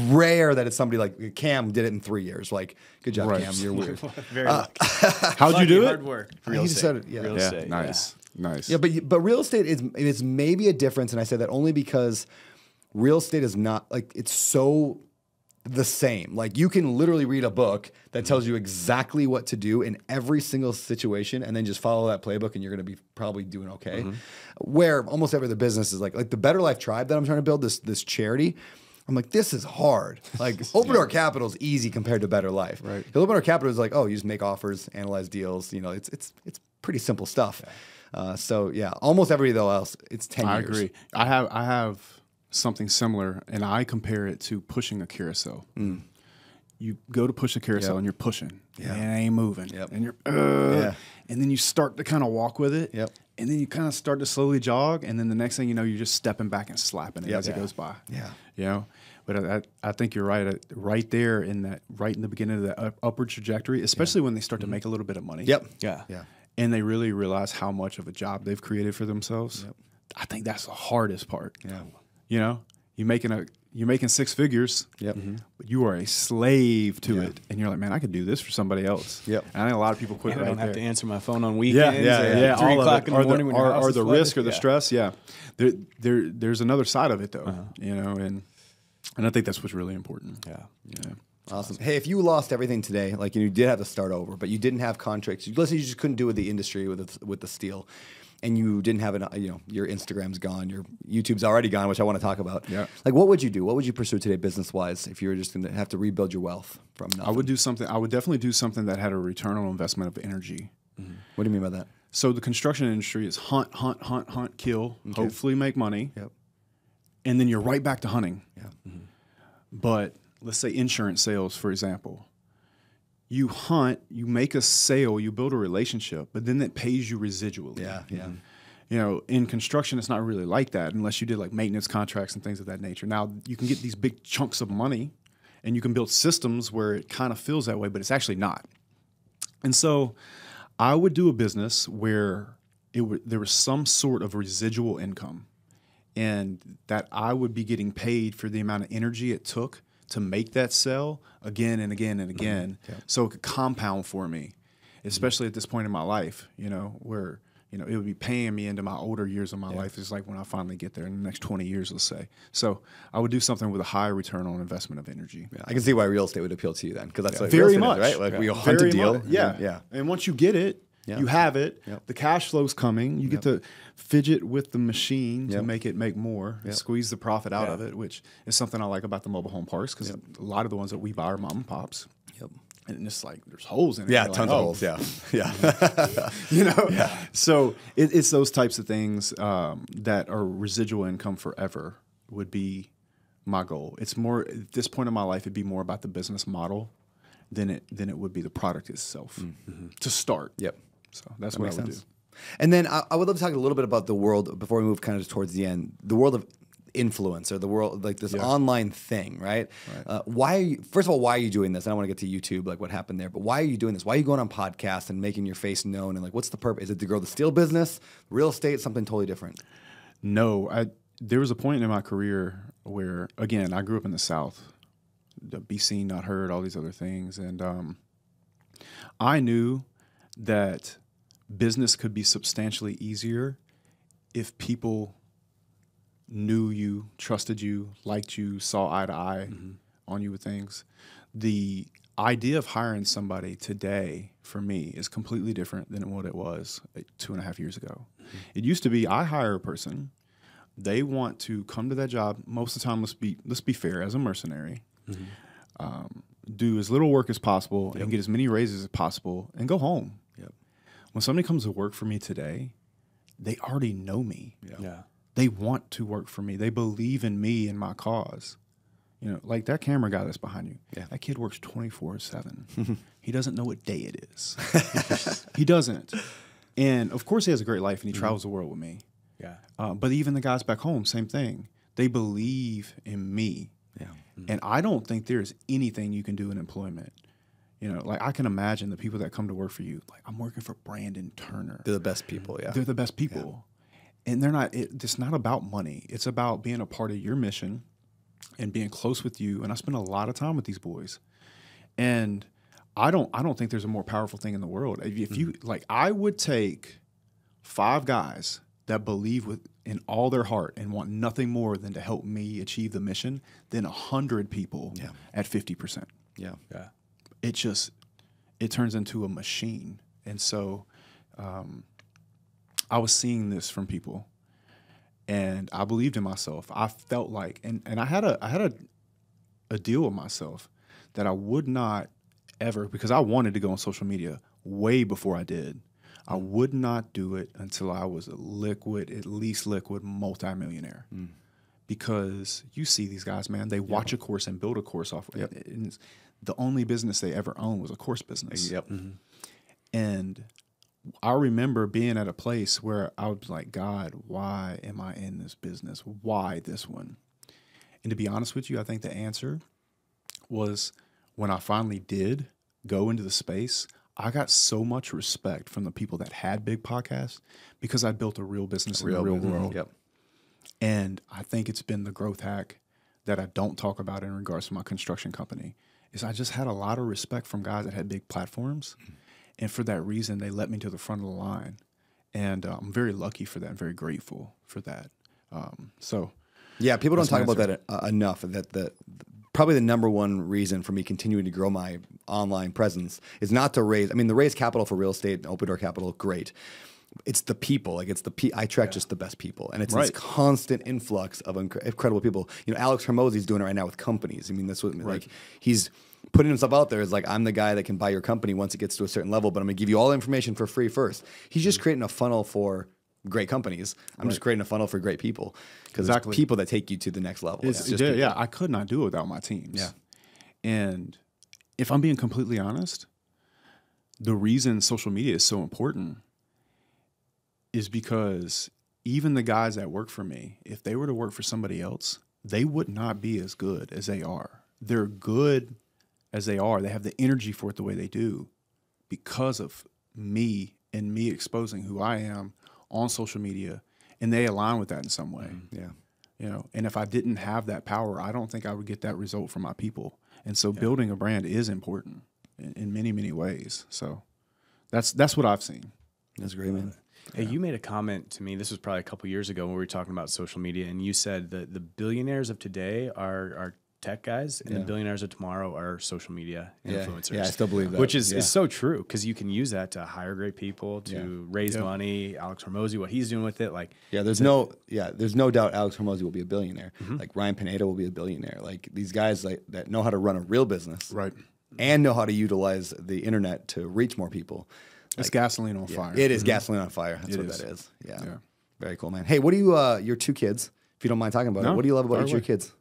rare that it's somebody like Cam did it in 3 years. Like, good job, Cam. You're weird. Very lucky. How'd you do it? Hard work. Real estate. Real estate. Nice. Nice. Yeah, but real estate is maybe a difference, and I say that only because real estate is not like it's so the same. Like you can literally read a book that tells you exactly what to do in every single situation and then just follow that playbook and you're going to be probably doing okay. Where almost every other business is like the Better Life Tribe that I'm trying to build, this charity, I'm like, this is hard. Like Open Door Capital is easy compared to Better Life. Right. Open Door Capital is like, oh, you just make offers, analyze deals. You know, it's pretty simple stuff. So yeah, almost everybody though else, it's 10 years. I agree. I have something similar, and I compare it to pushing a carousel. You go to push a carousel and you're pushing, and it ain't moving, and you're, and then you start to kind of walk with it, and then you kind of start to slowly jog, and then the next thing you know, you're just stepping back and slapping it as it goes by. You know, but I think you're right, right there in that, right in the beginning of that upward trajectory, especially when they start to make a little bit of money. And they really realize how much of a job they've created for themselves. I think that's the hardest part. You know, you're making six figures, but you are a slave to it, and you're like, man, I could do this for somebody else. And I think a lot of people quit right there. I don't have to answer my phone on weekends. 3 all o'clock in the morning when your house or is the flooded. risk or the stress. There's another side of it though. You know, and I think that's what's really important. Awesome. Hey, if you lost everything today, like you did have to start over, but you didn't have contracts, let's say you just couldn't do with the industry with the steel, and you didn't have your Instagram's gone, your YouTube's already gone, which I want to talk about. Like, what would you do? What would you pursue today, business wise, if you were just going to have to rebuild your wealth from nothing? I would definitely do something that had a return on investment of energy. What do you mean by that? So the construction industry is hunt, kill, hopefully make money, and then you're right back to hunting. But let's say insurance sales, for example. You hunt, you make a sale, you build a relationship, but then it pays you residually. You know, in construction, it's not really like that unless you did like maintenance contracts and things of that nature. Now, you can get these big chunks of money and you can build systems where it kind of feels that way, but it's actually not. And so I would do a business where there was some sort of residual income and that I would be getting paid for the amount of energy it took to make that sale again and again and again, so it could compound for me, especially at this point in my life, you know, where, you know, it would be paying me into my older years of my life. It's like when I finally get there in the next 20 years, let's say. So I would do something with a high return on investment of energy. I can see why real estate would appeal to you then, because that's like very real estate much, is, right? Like we hunt a deal. And once you get it, you have it. The cash flow's coming. You get to fidget with the machine to make it make more, squeeze the profit out of it, which is something I like about the mobile home parks because a lot of the ones that we buy are mom and pops. And it's like there's holes in it. Yeah, tons of holes. You know, so it's those types of things that are residual income forever would be my goal. It's more at this point in my life, it'd be more about the business model than it would be the product itself to start. So that's what I would do. And then I would love to talk a little bit about the world before we move kind of towards the end. The world of influence, or the world like this online thing, right? First of all, why are you doing this? I don't want to get to YouTube, like what happened there, but why are you doing this? Why are you going on podcasts and making your face known? And like, what's the purpose? Is it to grow the steel business, real estate, something totally different? No, there was a point in my career where, again, I grew up in the South, be seen, not heard, all these other things, and I knew that business could be substantially easier if people knew you, trusted you, liked you, saw eye to eye on you with things. The idea of hiring somebody today for me is completely different than what it was 2.5 years ago. It used to be I hire a person, they want to come to that job. Most of the time, let's be fair, as a mercenary, do as little work as possible and get as many raises as possible and go home. When somebody comes to work for me today, they already know me. They want to work for me. They believe in me and my cause. You know, like that camera guy that's behind you. That kid works 24/7. He doesn't know what day it is. He doesn't. And of course he has a great life and he travels the world with me. But even the guys back home, same thing. They believe in me. And I don't think there's anything you can do in employment. You know, like I can imagine the people that come to work for you. Like I'm working for Brandon Turner. They're the best people. Yeah, they're the best people, and they're not. It's not about money. It's about being a part of your mission and being close with you. And I spend a lot of time with these boys, and I don't think there's a more powerful thing in the world. If you like, I would take 5 guys that believe in all their heart and want nothing more than to help me achieve the mission than 100 people at 50%. Yeah. It turns into a machine. And so I was seeing this from people, and I believed in myself. I felt like, and I had a deal with myself that I would not ever, because I wanted to go on social media way before I did. I would not do it until I was at least liquid multimillionaire. Because you see these guys, man, they watch a course and build a course off of it. And the only business they ever owned was a course business. And I remember being at a place where I was like, God, why am I in this business? Why this one? And to be honest with you, I think the answer was when I finally did go into the space, I got so much respect from the people that had big podcasts because I built a real business in the real world. And I think it's been the growth hack that I don't talk about in regards to my construction company is I just had a lot of respect from guys that had big platforms. And for that reason, they let me to the front of the line. And I'm very lucky for that. I'm very grateful for that. Yeah, people don't talk about that enough. That probably the number one reason for me continuing to grow my online presence is not to raise. I mean, the raise capital for real estate and open door capital, great. It's the people. Like I attract just the best people, and it's this constant influx of incredible people. You know, Alex Hormozy's doing it right now with companies. I mean, that's what like he's putting himself out there as like, I'm the guy that can buy your company once it gets to a certain level, but I'm gonna give you all the information for free first. He's just creating a funnel for great companies. I'm just creating a funnel for great people because it's people that take you to the next level. I could not do it without my teams. Yeah. And if I'm being completely honest, the reason social media is so important is because even the guys that work for me, if they were to work for somebody else, they would not be as good as they are. They're good as they are. They have the energy for it the way they do because of me and me exposing who I am on social media, and they align with that in some way. You know, and if I didn't have that power, I don't think I would get that result from my people. And so building a brand is important in many, many ways. So that's what I've seen. That's great, man. Hey, you made a comment to me, this was probably a couple years ago when we were talking about social media, and you said that the billionaires of today are tech guys, and the billionaires of tomorrow are social media influencers. Yeah, I still believe that. Which is so true, because you can use that to hire great people, to raise money. Alex Hormozy, what he's doing with it, like there's no doubt Alex Hormozy will be a billionaire. Like Ryan Pineda will be a billionaire. Like these guys that know how to run a real business, and know how to utilize the internet to reach more people. It's gasoline on fire. It is gasoline on fire. That's what that is. Yeah. Very cool, man. Hey, what do you your 2 kids, if you don't mind talking about it, what do you love about your kids?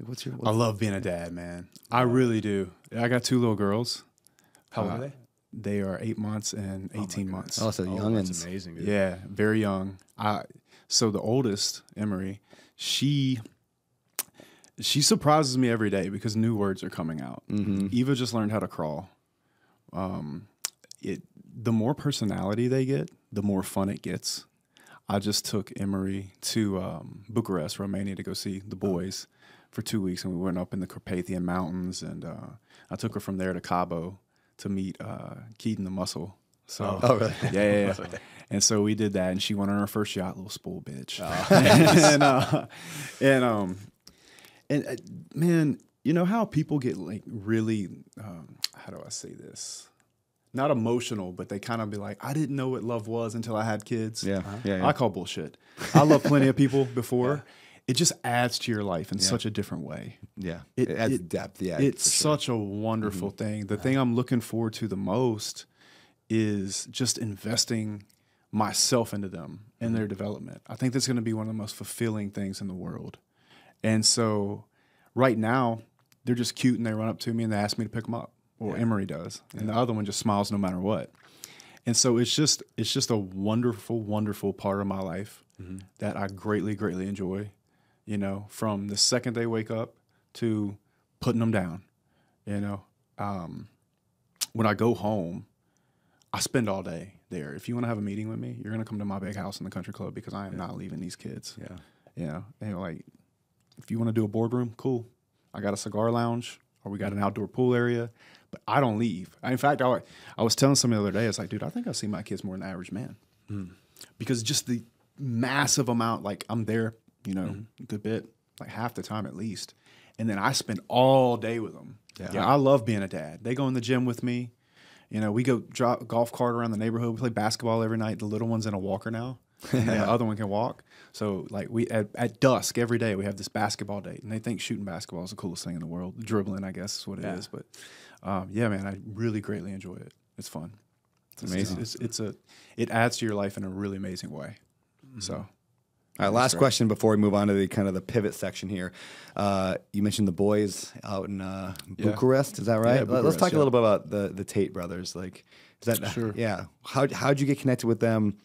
Like, I love being a dad, man. I really do. I got 2 little girls. How old are they? They are 8 months and 18 months. Oh, so young. That's amazing, dude. Yeah, very young. So the oldest, Emery, she surprises me every day because new words are coming out. Eva just learned how to crawl. The more personality they get, the more fun it gets. I just took Emery to Bucharest, Romania, to go see the boys for 2 weeks, and we went up in the Carpathian Mountains, and I took her from there to Cabo to meet Keaton the Muscle. So, really? Yeah. And so we did that, and she went on her first yacht, little spoiled bitch. And man, you know how people get like really, how do I say this? Not emotional, but they kind of be like, I didn't know what love was until I had kids. Yeah. I call bullshit. I love plenty of people before. It just adds to your life in such a different way. Yeah. It adds depth. Yeah. It's such a wonderful thing. The thing I'm looking forward to the most is just investing myself into them and their development. I think that's going to be one of the most fulfilling things in the world. And so right now, they're just cute and they run up to me and they ask me to pick them up. Or Emery does, and the other one just smiles no matter what. And so it's just a wonderful, wonderful part of my life that I greatly, greatly enjoy. You know, from the second they wake up to putting them down. You know, when I go home, I spend all day there. If you want to have a meeting with me, you're going to come to my big house in the country club because I am not leaving these kids. Yeah. You know, and like, if you want to do a boardroom, cool. I got a cigar lounge or we got an outdoor pool area, but I don't leave. In fact, I was telling somebody the other day, it's like, dude, I think I see my kids more than the average man. Because just the massive amount, like I'm there, you know, a good bit, like half the time at least. And then I spend all day with them. Yeah, I love being a dad. They go in the gym with me. You know, we go drop golf cart around the neighborhood. We play basketball every night. The little one's in a walker now. And the other one can walk. So like we at dusk every day we have this basketball date, and they think shooting basketball is the coolest thing in the world. Dribbling, I guess, is what it is. But yeah, man, I really greatly enjoy it. It's fun. It's amazing. It adds to your life in a really amazing way. So. All right, last question before we move on to the kind of the pivot section here. You mentioned the boys out in Bucharest, is that right? Yeah, Let's talk a little bit about the Tate brothers. Like, is that sure? Yeah. How'd you get connected with them?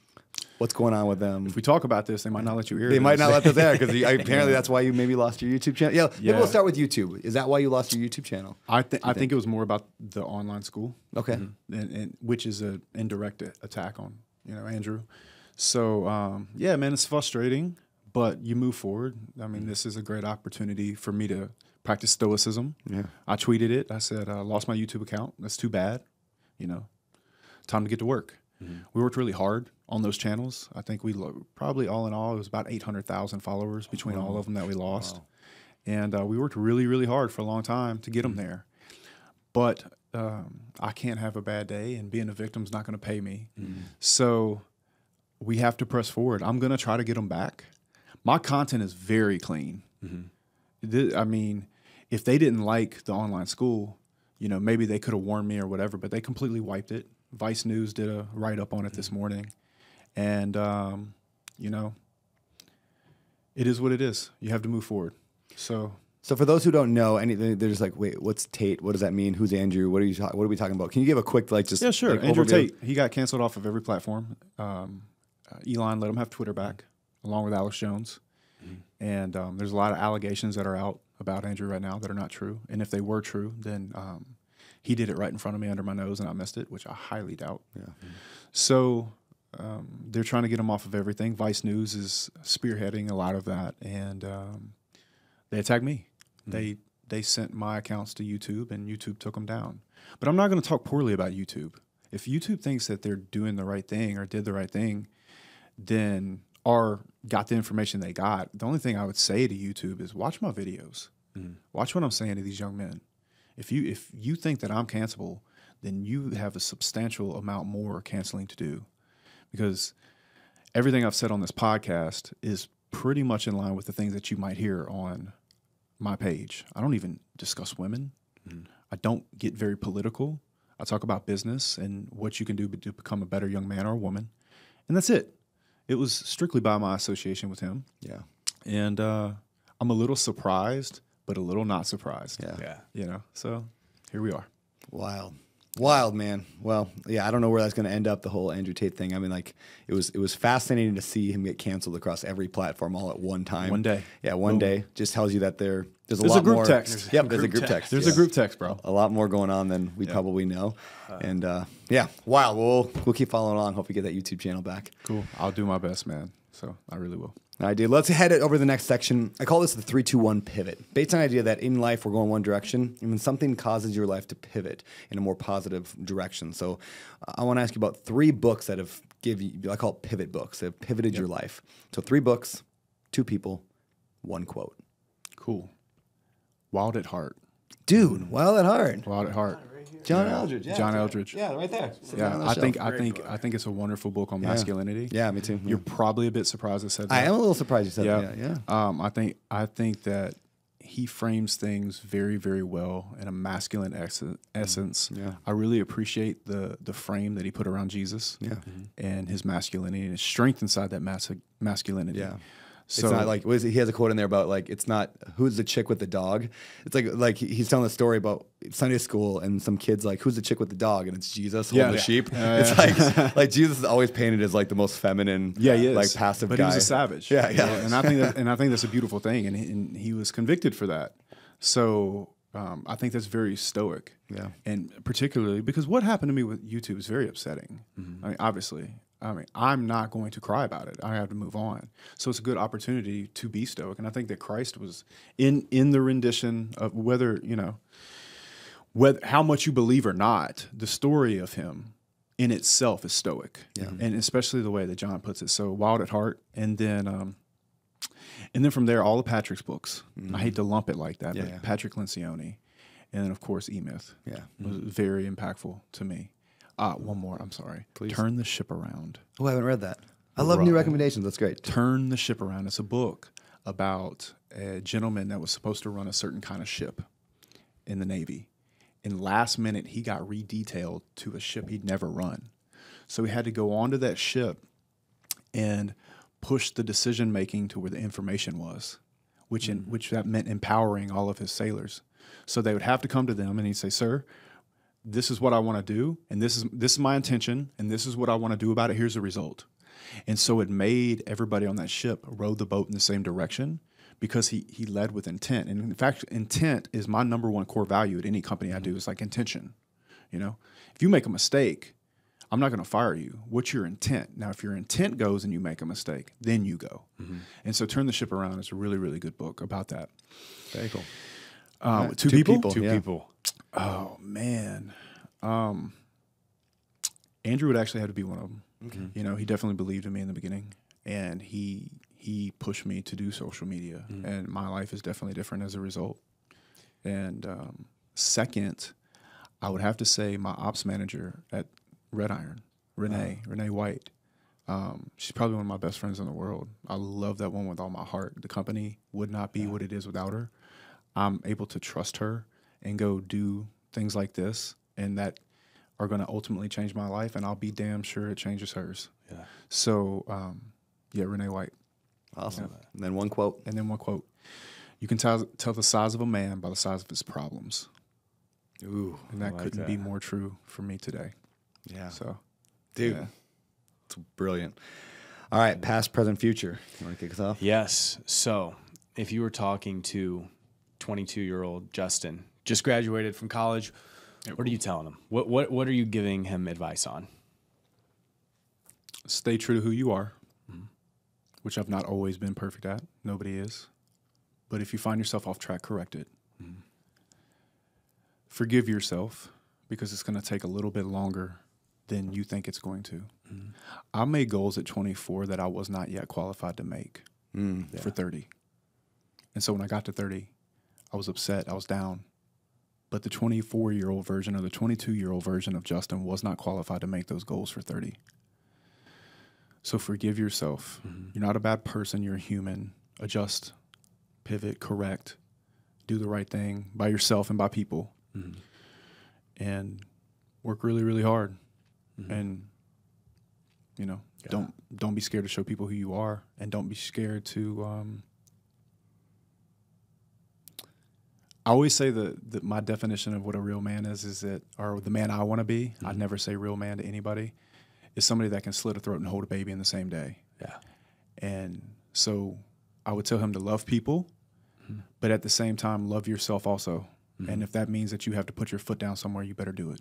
What's going on with them? If we talk about this, they might not let you air. They might not let this air because apparently that's why you maybe lost your YouTube channel. Yeah, maybe we'll start with YouTube. Is that why you lost your YouTube channel? I think it was more about the online school. Okay, and which is an indirect attack on Andrew. So yeah, man, it's frustrating, but you move forward. I mean, this is a great opportunity for me to practice stoicism. Yeah, I tweeted it. I said, I lost my YouTube account. That's too bad. Time to get to work. We worked really hard on those channels. I think we probably all in all, it was about 800,000 followers between all of them that we lost. Wow. And we worked really, really hard for a long time to get them there. But I can't have a bad day, and being a victim is not going to pay me. So we have to press forward. I'm going to try to get them back. My content is very clean. I mean, if they didn't like the online school, maybe they could have warned me or whatever, but they completely wiped it. Vice News did a write-up on it this morning. And, it is what it is. You have to move forward. So for those who don't know anything, they're just like, wait, what's Tate? What does that mean? Who's Andrew? What are we talking about? Can you give a quick, Yeah, sure. Andrew Tate, he got canceled off of every platform. Elon let him have Twitter back, along with Alex Jones. And there's a lot of allegations that are out about Andrew right now that are not true. And if they were true, then he did it right in front of me under my nose and I missed it, which I highly doubt. Yeah. So they're trying to get him off of everything. Vice News is spearheading a lot of that. And they attacked me. They sent my accounts to YouTube, and YouTube took them down. But I'm not going to talk poorly about YouTube. If YouTube thinks that they're doing the right thing or did the right thing, then or got the information they got, the only thing I would say to YouTube is watch my videos. Watch what I'm saying to these young men. If you think that I'm cancelable, then you have a substantial amount more canceling to do, because everything I've said on this podcast is pretty much in line with the things that you might hear on my page. I don't even discuss women. I don't get very political. I talk about business and what you can do to become a better young man or woman. And that's it. It was strictly by my association with him. Yeah. And I'm a little surprised, but a little not surprised. Yeah. So here we are. Wild, man. Well, yeah, I don't know where that's going to end up, the whole Andrew Tate thing. I mean, like, it was fascinating to see him get canceled across every platform all at one time. One day. Yeah, one day. Just tells you that there's a lot more. Text. There's a group text. There's a group text, bro. A lot more going on than we probably know. And yeah, wild. We'll keep following along. Hope we get that YouTube channel back. Cool. I'll do my best, man. So I really will. All right, dude. Let's head it over to the next section. I call this the 3-2-1 pivot. Based on the idea that in life we're going one direction, and when something causes your life to pivot in a more positive direction. So I want to ask you about 3 books that have I call it pivot books, that have pivoted your life. So 3 books, 2 people, 1 quote. Cool. Wild at Heart. Dude, Wild at Heart. Wild at Heart. John Eldredge. Yeah, John Eldredge. Yeah, right there. Yeah, I think it's a wonderful book on masculinity. Yeah, me too. You're probably a bit surprised I said that. I am a little surprised you said that. Yeah. I think that he frames things very, very well in a masculine essence. Yeah. I really appreciate the frame that he put around Jesus. Yeah. And his masculinity and his strength inside that masculinity. Yeah. So, it's not like he has a quote in there about like, it's not who's the chick with the dog. It's like he's telling a story about Sunday school and some kids like, who's the chick with the dog, and it's Jesus holding the sheep. It's like Jesus is always painted as like the most feminine, he is. Like passive but guy. But he's a savage. Yeah. And I think that's a beautiful thing, and he was convicted for that. So I think that's very stoic. Yeah. And particularly because what happened to me with YouTube is very upsetting. I mean, obviously, I'm not going to cry about it. I have to move on. So it's a good opportunity to be stoic. And I think that Christ was in the rendition of whether how much you believe or not, the story of him in itself is stoic. Yeah. And especially the way that John puts it. So Wild at Heart. And then from there, all of Patrick's books. I hate to lump it like that, but Patrick Lencioni. And then, of course, E-Myth. Yeah. Was very impactful to me. One more, I'm sorry. Please. Turn the Ship Around. Oh, I haven't read that. I love new recommendations. That's great. Turn the Ship Around. It's a book about a gentleman that was supposed to run a certain kind of ship in the Navy. And last minute, he got redetailed to a ship he'd never run. So he had to go onto that ship and push the decision-making to where the information was, which that meant empowering all of his sailors. So they would have to come to them, and he'd say, sir, this is what I want to do, and this is my intention, and this is what I want to do about it. Here's the result. And so it made everybody on that ship row the boat in the same direction because he led with intent. And in fact, intent is my number one core value at any company I do. It's like intention. If you make a mistake, I'm not going to fire you. What's your intent? Now, if your intent goes and you make a mistake, then you go. And so Turn the Ship Around is a really, really good book about that. Very cool. Two people? Two people. Oh, man. Andrew would actually have to be one of them. Okay. He definitely believed in me in the beginning, and he pushed me to do social media, and my life is definitely different as a result. And second, I would have to say my ops manager at Red Iron, Renee White. She's probably one of my best friends in the world. I love that woman with all my heart. The company would not be what it is without her. I'm able to trust her and go do things like this, and that are going to ultimately change my life, and I'll be damn sure it changes hers. Yeah. So, Renee White. Awesome. Yeah. And then one quote. You can tell the size of a man by the size of his problems. Ooh. And that couldn't be more true for me today. Yeah. So, dude, it's brilliant. All right, past, present, future. You want to kick us off? Yes. So, if you were talking to 22-year-old Justin, just graduated from college, what are you telling him? What are you giving him advice on? Stay true to who you are, which I've not always been perfect at. Nobody is. But if you find yourself off track, correct it. Forgive yourself, because it's going to take a little bit longer than you think it's going to. I made goals at 24 that I was not yet qualified to make for 30. And so when I got to 30, I was upset. I was down. But the 24-year-old version or the 22-year-old version of Justin was not qualified to make those goals for 30. So forgive yourself. You're not a bad person. You're a human. Adjust, pivot, correct, do the right thing by yourself and by people. And work really, really hard. And, don't be scared to show people who you are, and don't be scared to... I always say that my definition of what a real man is that, or the man I want to be, I'd never say real man to anybody, is somebody that can slit a throat and hold a baby in the same day. Yeah. And so I would tell him to love people, but at the same time, love yourself also. And if that means that you have to put your foot down somewhere, you better do it.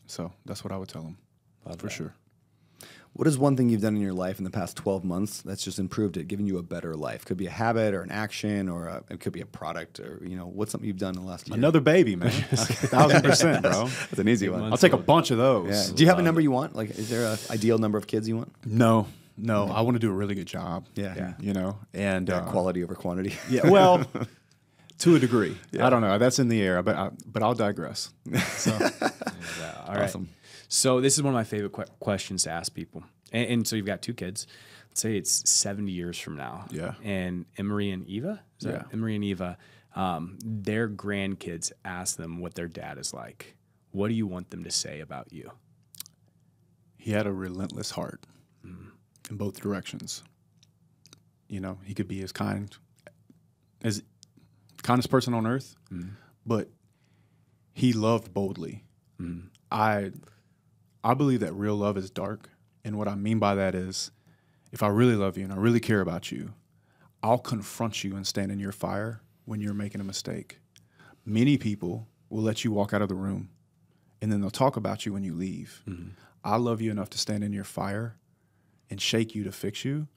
So that's what I would tell him, for sure. What is one thing you've done in your life in the past 12 months that's just improved it, given you a better life? Could be a habit or an action, or it could be a product, or what's something you've done in the last year? Another baby, man. 1,000%, bro. That's an easy one. I'll take a bunch of those. Yeah. Do you have a number you want? Like, is there an ideal number of kids you want? No. I want to do a really good job. Yeah. And quality over quantity. Yeah. Well, to a degree. Yeah. I don't know. That's in the air, but I'll digress. So. All right. Awesome. So this is one of my favorite questions to ask people. And so you've got two kids. Let's say it's 70 years from now. Yeah. And Emery and Eva, Emery and Eva, their grandkids ask them what their dad is like. What do you want them to say about you? He had a relentless heart in both directions. He could be as kindest person on earth, but he loved boldly. I believe that real love is dark. And what I mean by that is, if I really love you and I really care about you, I'll confront you and stand in your fire when you're making a mistake. Many people will let you walk out of the room, and then they'll talk about you when you leave. I love you enough to stand in your fire and shake you to fix you,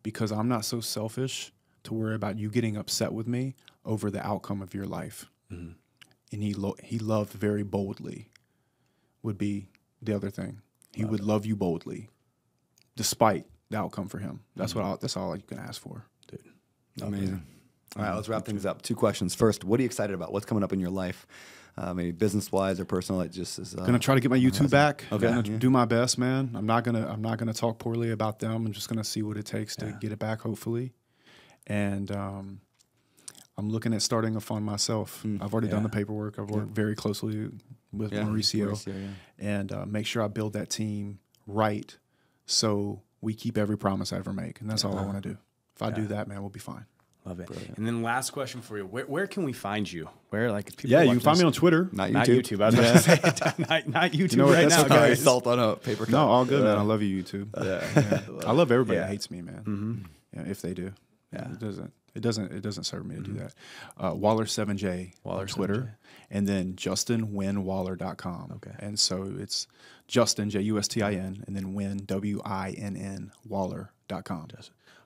because I'm not so selfish to worry about you getting upset with me over the outcome of your life. And he loved very boldly would be the other thing. He would love you boldly, despite the outcome for him. That's that's all you can ask for, dude. Amazing. All right, let's wrap things up. 2 questions. First, what are you excited about? What's coming up in your life? Maybe business-wise or personal? It just is. Gonna try to get my YouTube back. Okay. Gonna do my best, man. I'm not gonna talk poorly about them. I'm just gonna see what it takes to get it back, hopefully. And I'm looking at starting a fund myself. I've already done the paperwork. I've worked very closely with Mauricio and make sure I build that team right, so we keep every promise I ever make. And that's all I want to do. If I do that, man, we'll be fine. Love it. Brilliant. And then last question for you: Where can we find you? Where people? Yeah, you can find me on Twitter. Not YouTube. Not YouTube. I was about to say not YouTube. You know what, right that's now, okay. guys. Salt on a paper cup. No, all good, man. I love you, YouTube. I love everybody that hates me, man. Yeah, if they do. Yeah, it doesn't serve me to do that. Waller7J on Twitter, and then JustinWinnWaller.com. Okay. And so it's Justin, Justin, and then Winn, Winn, Waller.com.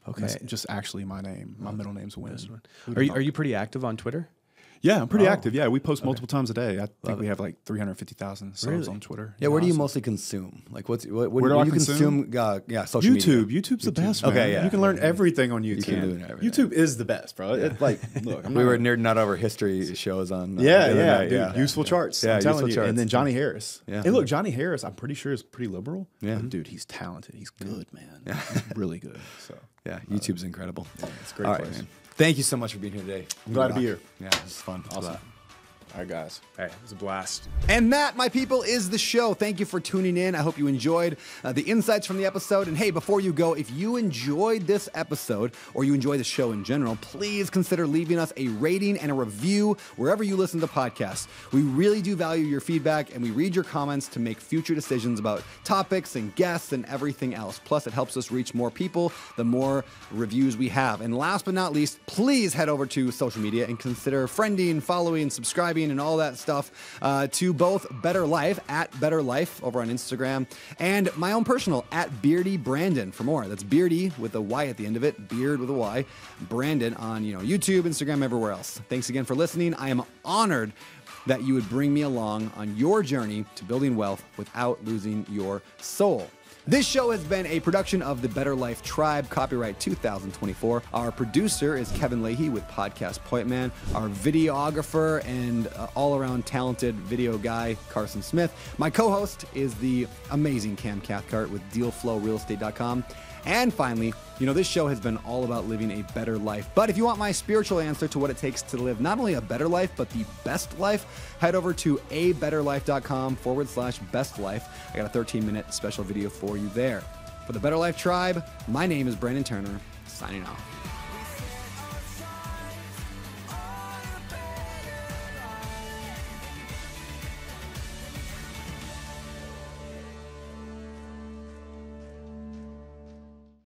Okay. That's just actually my name. My middle name's Winn. Are you pretty active on Twitter? Yeah, I'm pretty active. Yeah, we post multiple times a day. I think we have like 350,000 subs on Twitter. Yeah, where do you mostly consume? Like, what do I you consume? Social media. YouTube's the best, man. Okay, yeah. You can learn everything on YouTube. can do everything. YouTube is the best, bro. It's like, look, We were nerding out over history shows on. Dude, useful charts. Yeah, I'm telling useful you. charts. And then Johnny Harris. Yeah. Hey, look, Johnny Harris, I'm pretty sure is pretty liberal. Yeah. But dude, he's talented. He's good, man. He's really good. So Yeah, YouTube's incredible. it's a great All place. right, man. Thank you so much for being here today. I'm glad to be here. Yeah, it was fun. Awesome. All right, guys. Hey, it was a blast. And that, my people, is the show. Thank you for tuning in. I hope you enjoyed the insights from the episode. And hey, before you go, if you enjoyed this episode or you enjoy the show in general, please consider leaving us a rating and a review wherever you listen to podcasts. We really do value your feedback, and we read your comments to make future decisions about topics and guests and everything else. Plus, it helps us reach more people the more reviews we have. And last but not least, please head over to social media and consider friending, following, subscribing, and all that stuff to both Better Life at Better Life over on Instagram and my own personal at Beardy Brandon for more. That's Beardy with a Y at the end of it, Beard with a Y, Brandon on YouTube, Instagram, everywhere else. Thanks again for listening. I am honored that you would bring me along on your journey to building wealth without losing your soul. This show has been a production of the Better Life Tribe, copyright 2024. Our producer is Kevin Leahy with Podcast Point Man. Our videographer and all-around talented video guy, Carson Smith. My co-host is the amazing Cam Cathcart with DealFlowRealEstate.com. And finally, this show has been all about living a better life. But if you want my spiritual answer to what it takes to live not only a better life, but the best life, head over to abetterlife.com/best life. I got a 13-minute special video for you there. For the Better Life Tribe, my name is Brandon Turner, signing off.